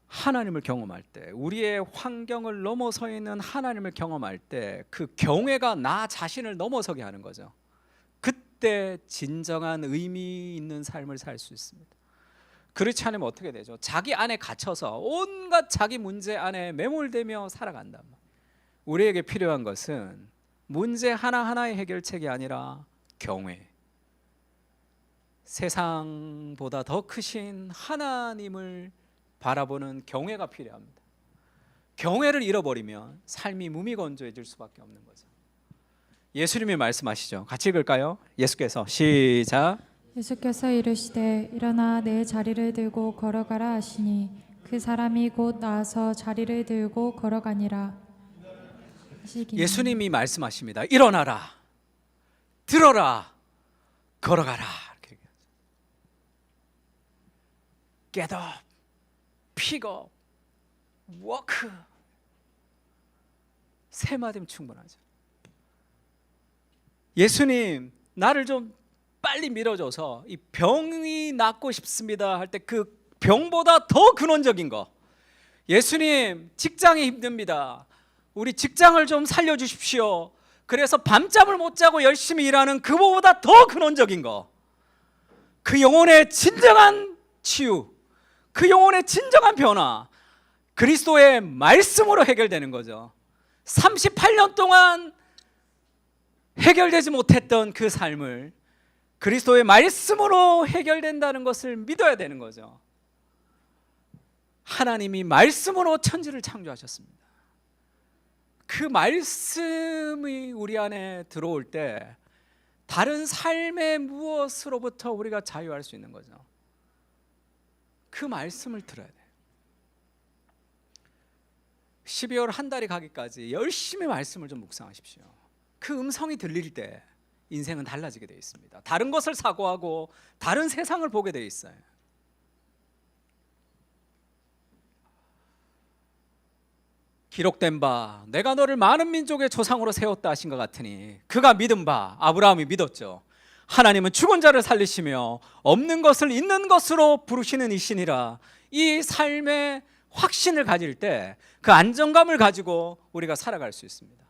하나님을 경험할 때, 우리의 환경을 넘어서 있는 하나님을 경험할 때 그 경외가 나 자신을 넘어서게 하는 거죠. 그때 진정한 의미 있는 삶을 살 수 있습니다. 그렇지 않으면 어떻게 되죠? 자기 안에 갇혀서 온갖 자기 문제 안에 매몰되며 살아간단 말이에요. 우리에게 필요한 것은 문제 하나하나의 해결책이 아니라 경외. 세상보다 더 크신 하나님을 바라보는 경외가 필요합니다. 경외를 잃어버리면 삶이 무미건조해질 수밖에 없는 거죠. 예수님이 말씀하시죠. 같이 읽을까요? 예수께서 시작. 예수께서 이르시되 일어나 내 자리를 들고 걸어가라 하시니 그 사람이 곧 나아서 자리를 들고 걸어가니라. 예수님이 말씀하십니다. 일어나라. 들어라. 걸어가라. 이렇게 얘기하죠. Get up. Pick up. Walk. 세 마디면 충분하죠. 예수님, 나를 좀 빨리 밀어줘서 이 병이 낫고 싶습니다 할 때 그 병보다 더 근원적인 거. 예수님, 직장이 힘듭니다. 우리 직장을 좀 살려주십시오. 그래서 밤잠을 못 자고 열심히 일하는 그거보다 더 근원적인 거. 그 영혼의 진정한 치유, 그 영혼의 진정한 변화, 그리스도의 말씀으로 해결되는 거죠. 38년 동안 해결되지 못했던 그 삶을 그리스도의 말씀으로 해결된다는 것을 믿어야 되는 거죠. 하나님이 말씀으로 천지를 창조하셨습니다. 그 말씀이 우리 안에 들어올 때 다른 삶의 무엇으로부터 우리가 자유할 수 있는 거죠. 그 말씀을 들어야 돼요. 12월 한 달이 가기까지 열심히 말씀을 좀 묵상하십시오. 그 음성이 들릴 때 인생은 달라지게 되어 있습니다. 다른 것을 사고하고 다른 세상을 보게 되어 있어요. 기록된 바 내가 너를 많은 민족의 조상으로 세웠다 하신 것 같으니 그가 믿은 바 아브라함이 믿었죠. 하나님은 죽은 자를 살리시며 없는 것을 있는 것으로 부르시는 이시니라. 이 삶의 확신을 가질 때 그 안정감을 가지고 우리가 살아갈 수 있습니다.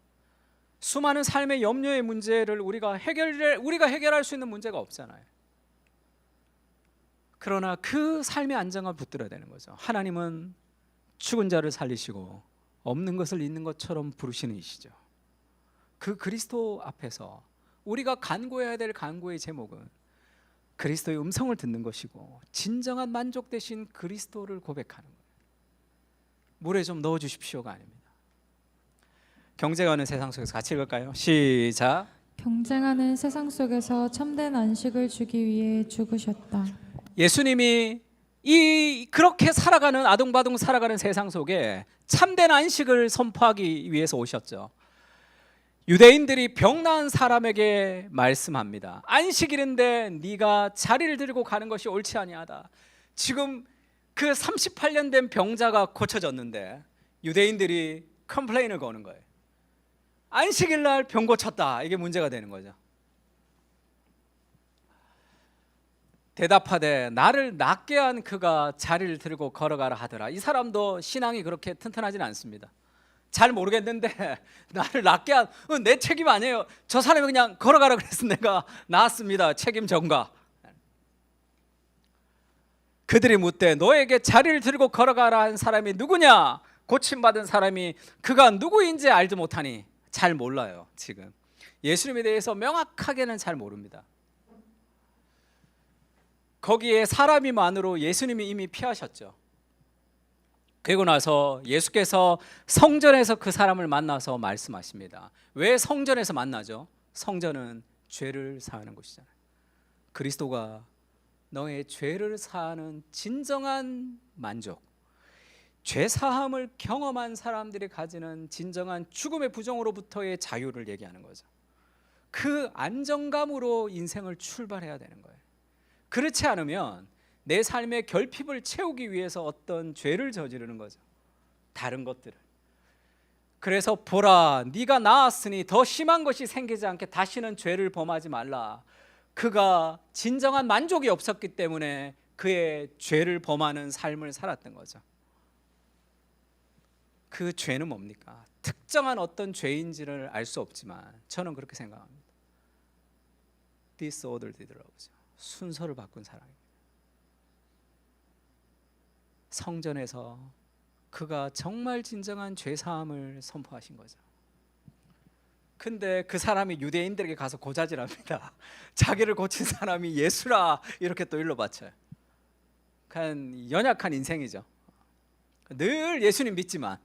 수많은 삶의 염려의 문제를 우리가 해결할 수 있는 문제가 없잖아요. 그러나 그 삶의 안정감을 붙들어야 되는 거죠. 하나님은 죽은 자를 살리시고 없는 것을 있는 것처럼 부르시는 이시죠. 그 그리스도 앞에서 우리가 간구해야 될 간구의 제목은 그리스도의 음성을 듣는 것이고 진정한 만족 되신 그리스도를 고백하는 거예요. 물에 좀 넣어 주십시오가 아닙니다. 경쟁하는 세상 속에서 같이 읽을까요? 시작. 경쟁하는 세상 속에서 참된 안식을 주기 위해 죽으셨다. 예수님이 그렇게 살아가는 아둥바둥 살아가는 세상 속에 참된 안식을 선포하기 위해서 오셨죠. 유대인들이 병 나은 사람에게 말씀합니다. 안식일인데 네가 자리를 들고 가는 것이 옳지 아니하다. 지금 그 38년 된 병자가 고쳐졌는데 유대인들이 컴플레인을 거는 거예요. 안식일 날 병 고쳤다. 이게 문제가 되는 거죠. 대답하되 나를 낫게 한 그가 자리를 들고 걸어가라 하더라. 이 사람도 신앙이 그렇게 튼튼하진 않습니다. 잘 모르겠는데 나를 낫게 한 내 책임 아니에요. 저 사람이 그냥 걸어가라 그래서 내가 나았습니다. 책임 전가. 그들이 묻되 너에게 자리를 들고 걸어가라 한 사람이 누구냐? 고침받은 사람이 그가 누구인지 알지 못하니. 잘 몰라요. 지금 예수님에 대해서 명확하게는 잘 모릅니다. 거기에 사람이 많으로 예수님이 이미 피하셨죠. 그리고 나서 예수께서 성전에서 그 사람을 만나서 말씀하십니다. 왜 성전에서 만나죠? 성전은 죄를 사하는 곳이잖아요. 그리스도가 너의 죄를 사하는 진정한 만족, 죄 사함을 경험한 사람들이 가지는 진정한 죽음의 부정으로부터의 자유를 얘기하는 거죠. 그 안정감으로 인생을 출발해야 되는 거예요. 그렇지 않으면 내 삶의 결핍을 채우기 위해서 어떤 죄를 저지르는 거죠. 다른 것들을. 그래서 보라, 네가 나았으니 더 심한 것이 생기지 않게 다시는 죄를 범하지 말라. 그가 진정한 만족이 없었기 때문에 그의 죄를 범하는 삶을 살았던 거죠. 그 죄는 뭡니까? 특정한 어떤 죄인지를 알 수 없지만 저는 그렇게 생각합니다. disorder이더라고요. 순서를 바꾼 사람입니다. 성전에서 그가 정말 진정한 죄사함을 선포하신 거죠. 근데 그 사람이 유대인들에게 가서 고자질합니다. 자기를 고친 사람이 예수라 이렇게 또 일러 바쳐요. 그냥 연약한 인생이죠. 늘 예수님 믿지만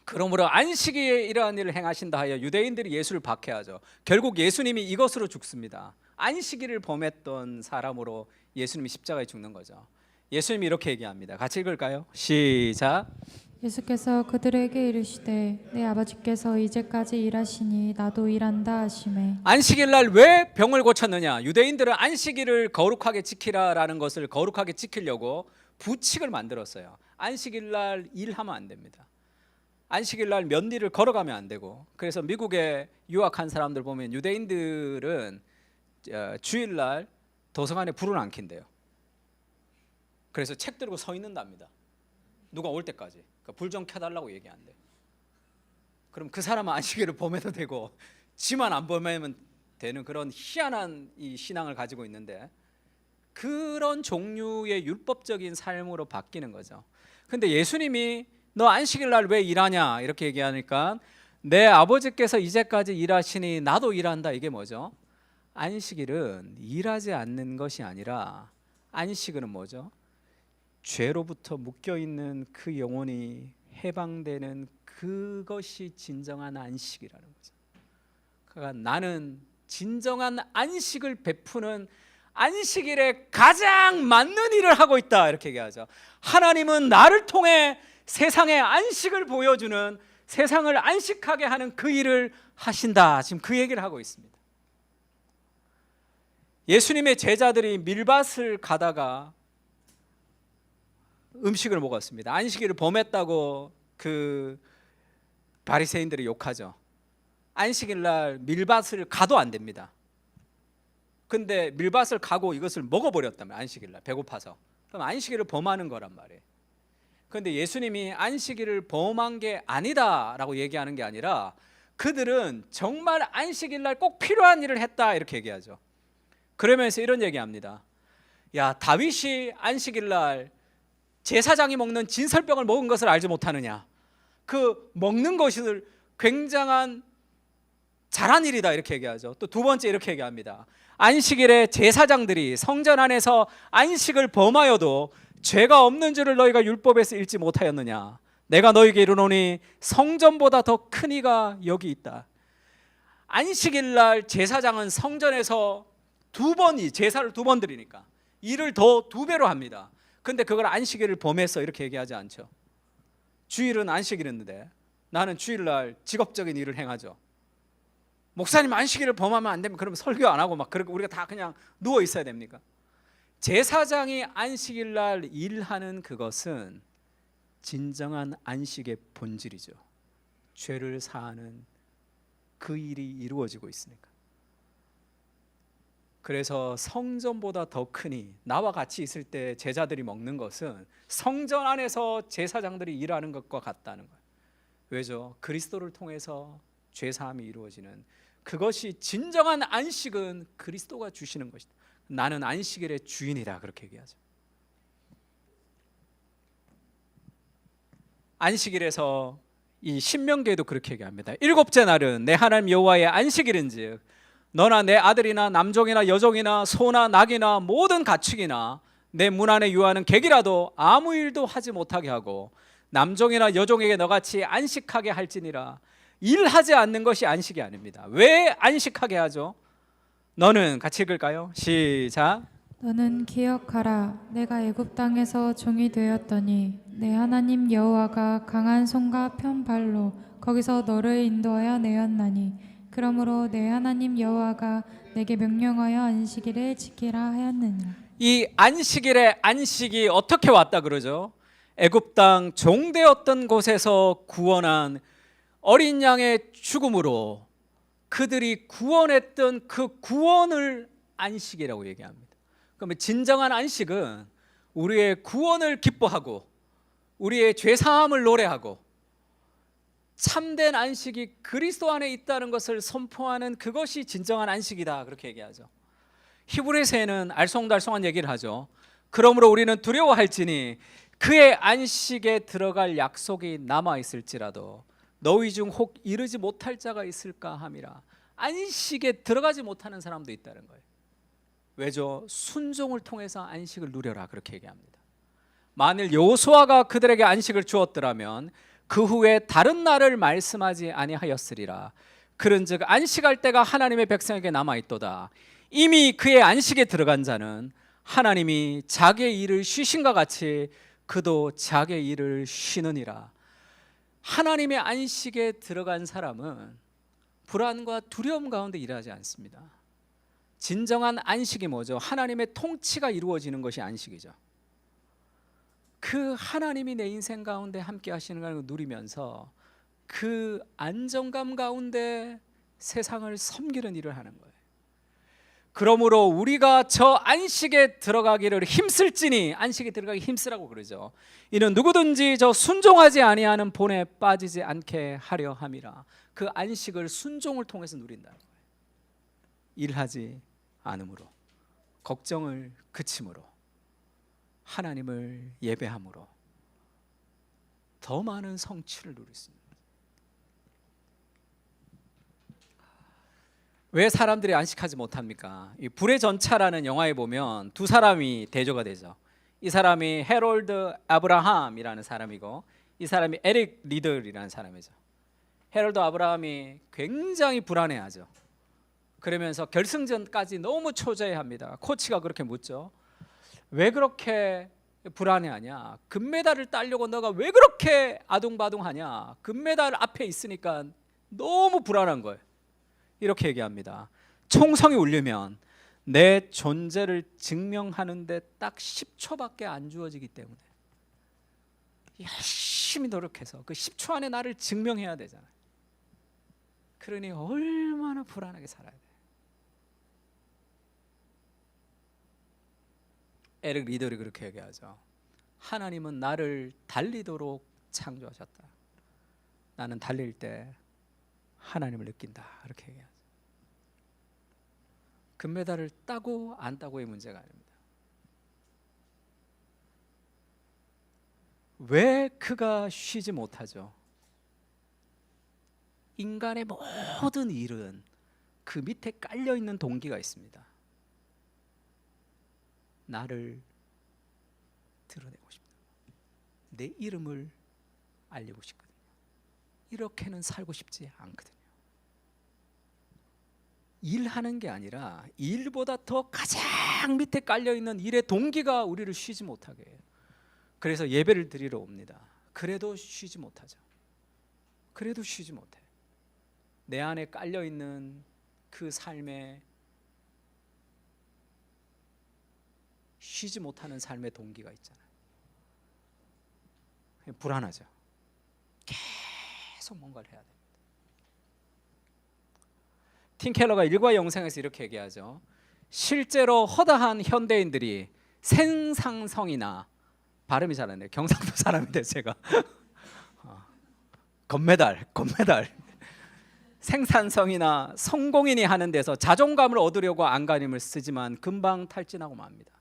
그러므로 안식일에 이러한 일을 행하신다 하여 유대인들이 예수를 박해하죠. 결국 예수님이 이것으로 죽습니다. 안식일을 범했던 사람으로 예수님이 십자가에 죽는 거죠. 예수님이 이렇게 얘기합니다. 같이 읽을까요? 시작. 예수께서 그들에게 이르시되 내 아버지께서 이제까지 일하시니 나도 일한다 하시매. 안식일 날 왜 병을 고쳤느냐? 유대인들은 안식일을 거룩하게 지키라라는 것을 거룩하게 지키려고 부칙을 만들었어요. 안식일 날 일하면 안 됩니다. 안식일 날 몇 리를 걸어가면 안 되고, 그래서 미국에 유학한 사람들 보면 유대인들은 주일 날 도서관에 불을 안 켠대요. 그래서 책 들고 서 있는답니다. 누가 올 때까지. 그러니까 불 좀 켜달라고 얘기한대. 그럼 그 사람은 안식일을 범해도 되고 지만 안 범하면 되는 그런 희한한 이 신앙을 가지고 있는데, 그런 종류의 율법적인 삶으로 바뀌는 거죠. 근데 예수님이 너 안식일 날 왜 일하냐 이렇게 얘기하니까 내 아버지께서 이제까지 일하시니 나도 일한다. 이게 뭐죠? 안식일은 일하지 않는 것이 아니라 안식일은 뭐죠? 죄로부터 묶여있는 그 영혼이 해방되는 그것이 진정한 안식이라는 거죠. 그러니까 나는 진정한 안식을 베푸는 안식일에 가장 맞는 일을 하고 있다 이렇게 얘기하죠. 하나님은 나를 통해 세상에 안식을 보여주는, 세상을 안식하게 하는 그 일을 하신다. 지금 그 얘기를 하고 있습니다. 예수님의 제자들이 밀밭을 가다가 음식을 먹었습니다. 안식일을 범했다고 그 바리새인들이 욕하죠. 안식일 날 밀밭을 가도 안 됩니다. 근데 밀밭을 가고 이것을 먹어버렸다면, 안식일 날 배고파서, 그럼 안식일을 범하는 거란 말이에요. 그런데 예수님이 안식일을 범한 게 아니다라고 얘기하는 게 아니라 그들은 정말 안식일 날 꼭 필요한 일을 했다 이렇게 얘기하죠. 그러면서 이런 얘기합니다. 야, 다윗이 안식일 날 제사장이 먹는 진설병을 먹은 것을 알지 못하느냐? 그 먹는 것을 굉장한 잘한 일이다 이렇게 얘기하죠. 또 두 번째 이렇게 얘기합니다. 안식일에 제사장들이 성전 안에서 안식을 범하여도 죄가 없는 줄을 너희가 율법에서 읽지 못하였느냐? 내가 너희에게 이르노니 성전보다 더 큰 이가 여기 있다. 안식일 날 제사장은 성전에서 제사를 2번 드리니까 일을 더 2배로 합니다. 근데 그걸 안식일을 범해서 이렇게 얘기하지 않죠. 주일은 안식일인데 나는 주일날 직업적인 일을 행하죠. 목사님 안식일을 범하면 안 되면 그러면 설교 안 하고 막 그렇게 우리가 다 그냥 누워 있어야 됩니까? 제사장이 안식일 날 일하는 그것은 진정한 안식의 본질이죠. 죄를 사하는 그 일이 이루어지고 있으니까. 그래서 성전보다 더 크니, 나와 같이 있을 때 제자들이 먹는 것은 성전 안에서 제사장들이 일하는 것과 같다는 거예요. 왜죠? 그리스도를 통해서 죄 사함이 이루어지는 그것이 진정한 안식은 그리스도가 주시는 것이다. 나는 안식일의 주인이다 그렇게 얘기하죠. 안식일에서 이 신명기에도 그렇게 얘기합니다. 7째 날은 내 하나님 여호와의 안식일인즉 너나 내 아들이나 남종이나 여종이나 소나 낙이나 모든 가축이나 내 문 안에 유하는 객이라도 아무 일도 하지 못하게 하고 남종이나 여종에게 너같이 안식하게 할지니라. 일하지 않는 것이 안식이 아닙니다. 왜 안식하게 하죠? 너는 같이 읽을까요? 시작. 너는 기억하라. 내가 애굽 땅에서 종이 되었더니 내 하나님 여호와가 강한 손과 편 발로 거기서 너를 인도하여 내었나니 그러므로 내 하나님 여호와가 내게 명령하여 안식일을 지키라 하였느니라. 이 안식일의 안식이 어떻게 왔다 그러죠? 애굽 땅 종되었던 곳에서 구원한 어린 양의 죽음으로 그들이 구원했던 그 구원을 안식이라고 얘기합니다. 그러면 진정한 안식은 우리의 구원을 기뻐하고 우리의 죄사함을 노래하고 참된 안식이 그리스도 안에 있다는 것을 선포하는 그것이 진정한 안식이다 그렇게 얘기하죠. 히브리서에는 알쏭달쏭한 얘기를 하죠. 그러므로 우리는 두려워할지니 그의 안식에 들어갈 약속이 남아있을지라도 너희 중 혹 이르지 못할 자가 있을까 함이라. 안식에 들어가지 못하는 사람도 있다는 거예요. 왜죠? 순종을 통해서 안식을 누려라 그렇게 얘기합니다. 만일 여호수아가 그들에게 안식을 주었더라면 그 후에 다른 날을 말씀하지 아니하였으리라. 그런즉 안식할 때가 하나님의 백성에게 남아있도다. 이미 그의 안식에 들어간 자는 하나님이 자기의 일을 쉬신과 같이 그도 자기의 일을 쉬느니라. 하나님의 안식에 들어간 사람은 불안과 두려움 가운데 일하지 않습니다. 진정한 안식이 뭐죠? 하나님의 통치가 이루어지는 것이 안식이죠. 그 하나님이 내 인생 가운데 함께 하시는 걸 누리면서 그 안정감 가운데 세상을 섬기는 일을 하는 거예요. 그러므로 우리가 저 안식에 들어가기를 힘쓸지니, 안식에 들어가기 힘쓰라고 그러죠. 이는 누구든지 저 순종하지 아니하는 본에 빠지지 않게 하려 함이라. 그 안식을 순종을 통해서 누린다는 거예요. 일하지 않음으로, 걱정을 그침으로, 하나님을 예배함으로 더 많은 성취를 누릴 수 있습니다. 왜 사람들이 안식하지 못합니까? 이 불의 전차라는 영화에 보면 두 사람이 대조가 되죠. 이 사람이 해롤드 아브라함이라는 사람이고 이 사람이 에릭 리들이라는 사람이죠. 해롤드 아브라함이 굉장히 불안해하죠. 그러면서 결승전까지 너무 초조해합니다. 코치가 그렇게 묻죠. 왜 그렇게 불안해하냐? 금메달을 따려고 너가 왜 그렇게 아둥바둥하냐? 금메달 앞에 있으니까 너무 불안한 거예요. 이렇게 얘기합니다. 총성이 울리면 내 존재를 증명하는데 딱 10초밖에 안 주어지기 때문에 열심히 노력해서 그 10초 안에 나를 증명해야 되잖아요. 그러니 얼마나 불안하게 살아야 돼. 에릭 리더리 그렇게 얘기하죠. 하나님은 나를 달리도록 창조하셨다. 나는 달릴 때 하나님을 느낀다. 이렇게 얘기하죠. 금메달을 따고 안 따고의 문제가 아닙니다. 왜 그가 쉬지 못하죠? 인간의 모든 일은 그 밑에 깔려있는 동기가 있습니다. 나를 드러내고 싶다. 내 이름을 알리고 싶거든요. 이렇게는 살고 싶지 않거든요. 일하는 게 아니라 일보다 더 가장 밑에 깔려있는 일의 동기가 우리를 쉬지 못하게 해요. 그래서 예배를 드리러 옵니다. 그래도 쉬지 못하죠. 그래도 쉬지 못해. 내 안에 깔려있는 그 삶에 쉬지 못하는 삶의 동기가 있잖아요. 불안하죠. 계속 뭔가를 해야 됩니다. 팀 켈러가 일과 영상에서 이렇게 얘기하죠. 실제로 허다한 현대인들이 생산성이나 발음이 잘 안 돼요. 경상도 사람인데 제가 건메달 생산성이나 성공인이 하는 데서 자존감을 얻으려고 안간힘을 쓰지만 금방 탈진하고 맙니다.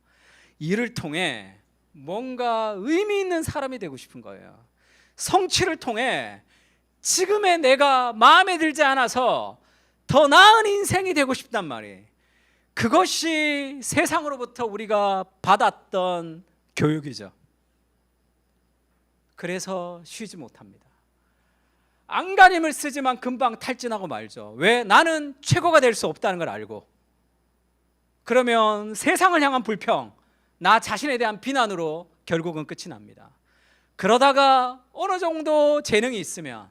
이를 통해 뭔가 의미 있는 사람이 되고 싶은 거예요. 성취를 통해 지금의 내가 마음에 들지 않아서 더 나은 인생이 되고 싶단 말이에요. 그것이 세상으로부터 우리가 받았던 교육이죠. 그래서 쉬지 못합니다. 안간힘을 쓰지만 금방 탈진하고 말죠. 왜? 나는 최고가 될 수 없다는 걸 알고. 그러면 세상을 향한 불평, 나 자신에 대한 비난으로 결국은 끝이 납니다. 그러다가 어느 정도 재능이 있으면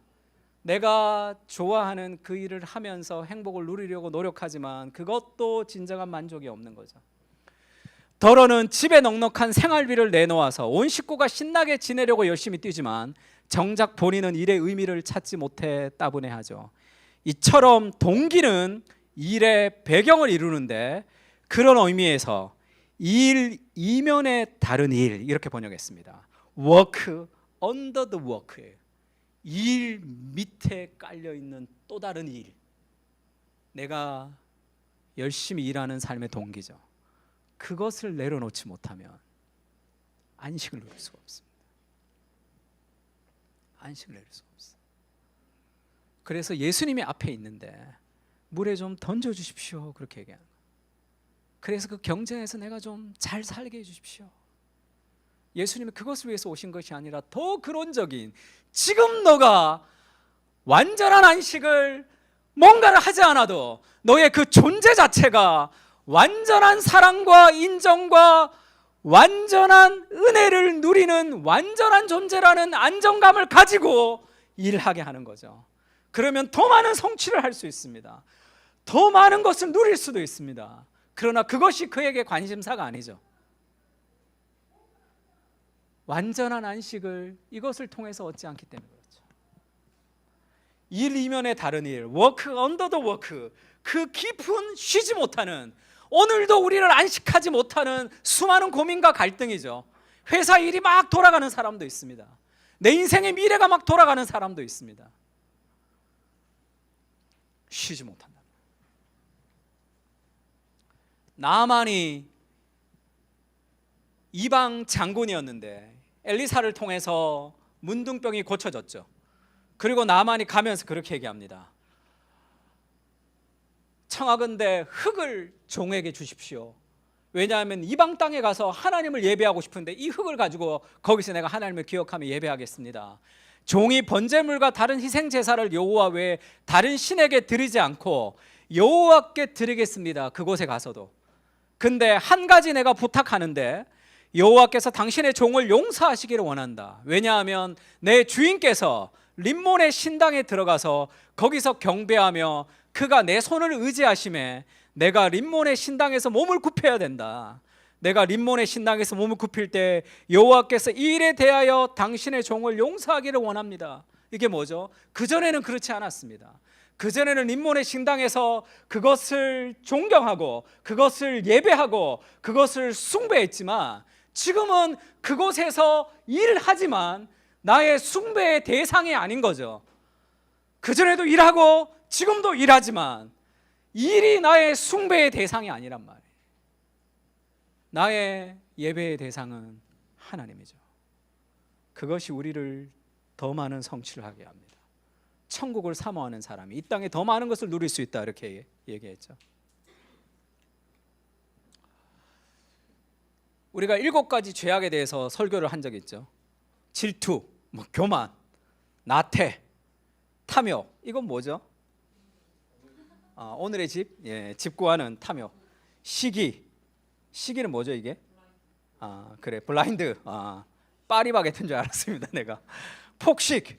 내가 좋아하는 그 일을 하면서 행복을 누리려고 노력하지만 그것도 진정한 만족이 없는 거죠. 더러는 집에 넉넉한 생활비를 내놓아서 온 식구가 신나게 지내려고 열심히 뛰지만 정작 본인은 일의 의미를 찾지 못해 따분해하죠. 이처럼 동기는 일의 배경을 이루는데 그런 의미에서 일 이면의 다른 일 이렇게 번역했습니다. work under the work예요. 일 밑에 깔려있는 또 다른 일, 내가 열심히 일하는 삶의 동기죠. 그것을 내려놓지 못하면 안식을 누릴 수가 없습니다. 안식을 내릴 수가 없어요. 그래서 예수님이 앞에 있는데 물에 좀 던져주십시오 그렇게 얘기하는 거예요. 그래서 그 경쟁에서 내가 좀 잘 살게 해주십시오. 예수님이 그것을 위해서 오신 것이 아니라 더 근원적인, 지금 너가 완전한 안식을 뭔가를 하지 않아도 너의 그 존재 자체가 완전한 사랑과 인정과 완전한 은혜를 누리는 완전한 존재라는 안정감을 가지고 일하게 하는 거죠. 그러면 더 많은 성취를 할 수 있습니다. 더 많은 것을 누릴 수도 있습니다. 그러나 그것이 그에게 관심사가 아니죠. 완전한 안식을 이것을 통해서 얻지 않기 때문에 그렇죠. 일 이면의 다른 일, work under the work, 그 깊은 쉬지 못하는, 오늘도 우리를 안식하지 못하는 수많은 고민과 갈등이죠. 회사 일이 막 돌아가는 사람도 있습니다. 내 인생의 미래가 막 돌아가는 사람도 있습니다. 쉬지 못한다. 나만이 이방 장군이었는데 엘리사를 통해서 문둥병이 고쳐졌죠. 그리고 나만이 가면서 그렇게 얘기합니다. 청하건대 흙을 종에게 주십시오. 왜냐하면 이방 땅에 가서 하나님을 예배하고 싶은데 이 흙을 가지고 거기서 내가 하나님을 기억하며 예배하겠습니다. 종이 번제물과 다른 희생 제사를 여호와 외에 다른 신에게 드리지 않고 여호와께 드리겠습니다. 그곳에 가서도. 근데 한 가지 내가 부탁하는데 여호와께서 당신의 종을 용서하시기를 원한다. 왜냐하면 내 주인께서 림몬의 신당에 들어가서 거기서 경배하며 그가 내 손을 의지하심에 내가 림몬의 신당에서 몸을 굽혀야 된다. 내가 림몬의 신당에서 몸을 굽힐 때 여호와께서 이 일에 대하여 당신의 종을 용서하기를 원합니다. 이게 뭐죠? 그전에는 그렇지 않았습니다. 그전에는 림몬의 신당에서 그것을 존경하고 그것을 예배하고 그것을 숭배했지만 지금은 그곳에서 일을 하지만 나의 숭배의 대상이 아닌 거죠. 그전에도 일하고 지금도 일하지만 일이 나의 숭배의 대상이 아니란 말이에요. 나의 예배의 대상은 하나님이죠. 그것이 우리를 더 많은 성취를 하게 합니다. 천국을 사모하는 사람이 이 땅에 더 많은 것을 누릴 수 있다 이렇게 얘기했죠. 우리가 7가지 죄악에 대해서 설교를 한 적이 있죠. 질투, 교만, 나태, 탐욕. 이건 뭐죠? 오늘의 집, 집 구하는 탐욕. 시기는 뭐죠 이게? 그래, 블라인드. 파리바게트인 줄 알았습니다 내가. 폭식,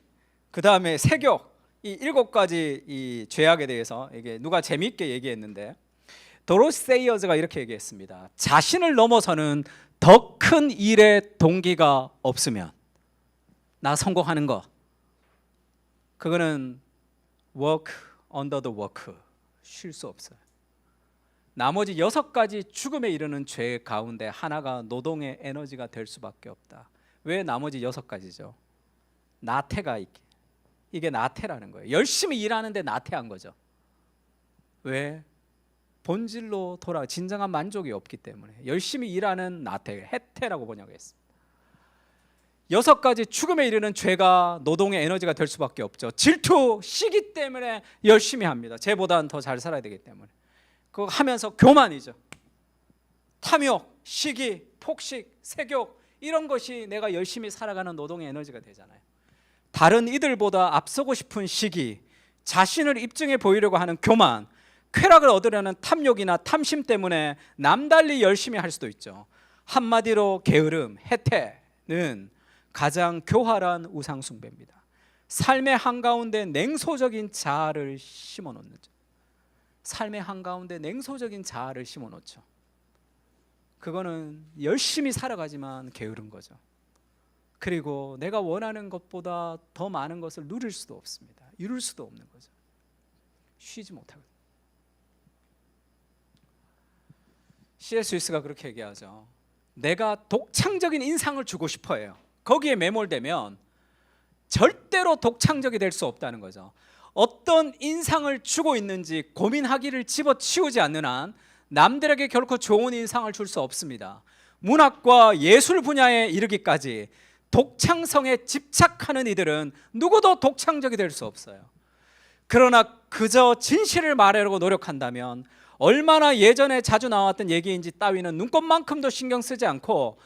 그 다음에 색욕. 이 7가지 이 죄악에 대해서 이게 누가 재미있게 얘기했는데 도로시 세이어즈가 이렇게 얘기했습니다. 자신을 넘어서는 더 큰 일의 동기가 없으면 나 성공하는 거 그거는 work under the work 쉴 수 없어요. 나머지 6가지 죽음에 이르는 죄 가운데 하나가 노동의 에너지가 될 수밖에 없다. 왜 나머지 6가지죠? 나태가 있게. 이게 나태라는 거예요. 열심히 일하는데 나태한 거죠. 왜? 본질로 진정한 만족이 없기 때문에. 열심히 일하는 나태, 해태라고 번역했습니다. 6가지 죽음에 이르는 죄가 노동의 에너지가 될 수밖에 없죠. 질투, 시기 때문에 열심히 합니다. 쟤보다는 더 잘 살아야 되기 때문에. 그거 하면서 교만이죠. 탐욕, 시기, 폭식, 색욕 이런 것이 내가 열심히 살아가는 노동의 에너지가 되잖아요. 다른 이들보다 앞서고 싶은 시기, 자신을 입증해 보이려고 하는 교만, 쾌락을 얻으려는 탐욕이나 탐심 때문에 남달리 열심히 할 수도 있죠. 한마디로 게으름, 해태는 가장 교활한 우상 숭배입니다. 삶의 한가운데 냉소적인 자아를 심어놓는 거죠. 삶의 한가운데 냉소적인 자아를 심어놓죠. 그거는 열심히 살아가지만 게으른 거죠. 그리고 내가 원하는 것보다 더 많은 것을 누릴 수도 없습니다. 이룰 수도 없는 거죠. 쉬지 못하거든요. C.S. 루이스가 그렇게 얘기하죠. 내가 독창적인 인상을 주고 싶어해요. 거기에 매몰되면 절대로 독창적이 될 수 없다는 거죠. 어떤 인상을 주고 있는지 고민하기를 집어치우지 않는 한 남들에게 결코 좋은 인상을 줄 수 없습니다. 문학과 예술 분야에 이르기까지 독창성에 집착하는 이들은 누구도 독창적이 될 수 없어요. 그러나 그저 진실을 말하려고 노력한다면 얼마나 예전에 자주 나왔던 얘기인지 따위는 눈꼽만큼도 신경 쓰지 않고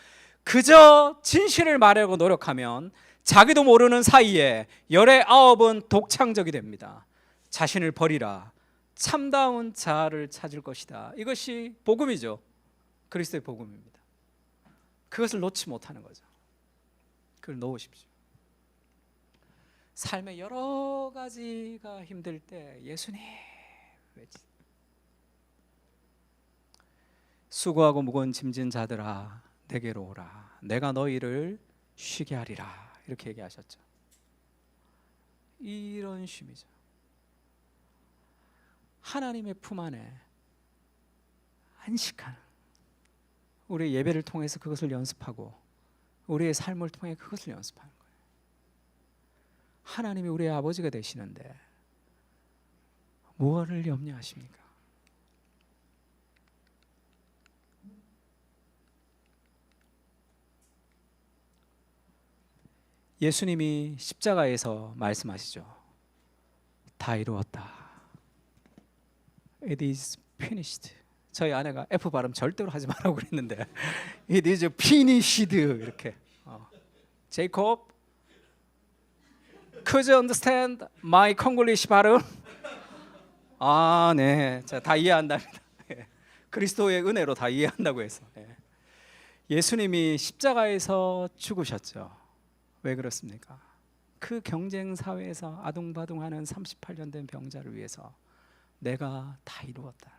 그저 진실을 말하려고 노력하면 자기도 모르는 사이에 열의 아홉은 독창적이 됩니다. 자신을 버리라. 참다운 자아를 찾을 것이다. 이것이 복음이죠. 그리스도의 복음입니다. 그것을 놓지 못하는 거죠. 그걸 놓으십시오. 삶의 여러 가지가 힘들 때 예수님 외치. 수고하고 무거운 짐진 자들아 내게로 오라. 내가 너희를 쉬게 하리라. 이렇게 얘기하셨죠. 이런 쉼이죠. 하나님의 품 안에 안식하는, 우리의 예배를 통해서 그것을 연습하고 우리의 삶을 통해 그것을 연습하는 거예요. 하나님이 우리의 아버지가 되시는데 무엇을 염려하십니까? 예수님이 십자가에서 말씀하시죠. 다 이루었다. It is finished. 저희 아내가 F 발음 절대로 하지 말라고 그랬는데 It is finished 이렇게. 제이콥, could you understand my Konglish 발음? 아, 네, 자, 다 이해한답니다. 예. 그리스도의 은혜로 다 이해한다고 해서. 예. 예수님이 십자가에서 죽으셨죠. 왜 그렇습니까? 그 경쟁 사회에서 아둥바둥하는 38년 된 병자를 위해서 내가 다 이루었다.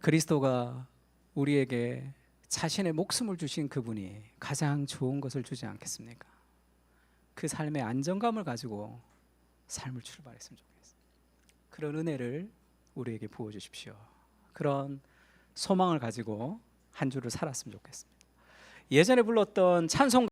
그리스도가 우리에게 자신의 목숨을 주신 그분이 가장 좋은 것을 주지 않겠습니까? 그 삶의 안정감을 가지고 삶을 출발했으면 좋겠습니다. 그런 은혜를 우리에게 부어주십시오. 그런 소망을 가지고 한 주를 살았으면 좋겠습니다. 예전에 불렀던 찬송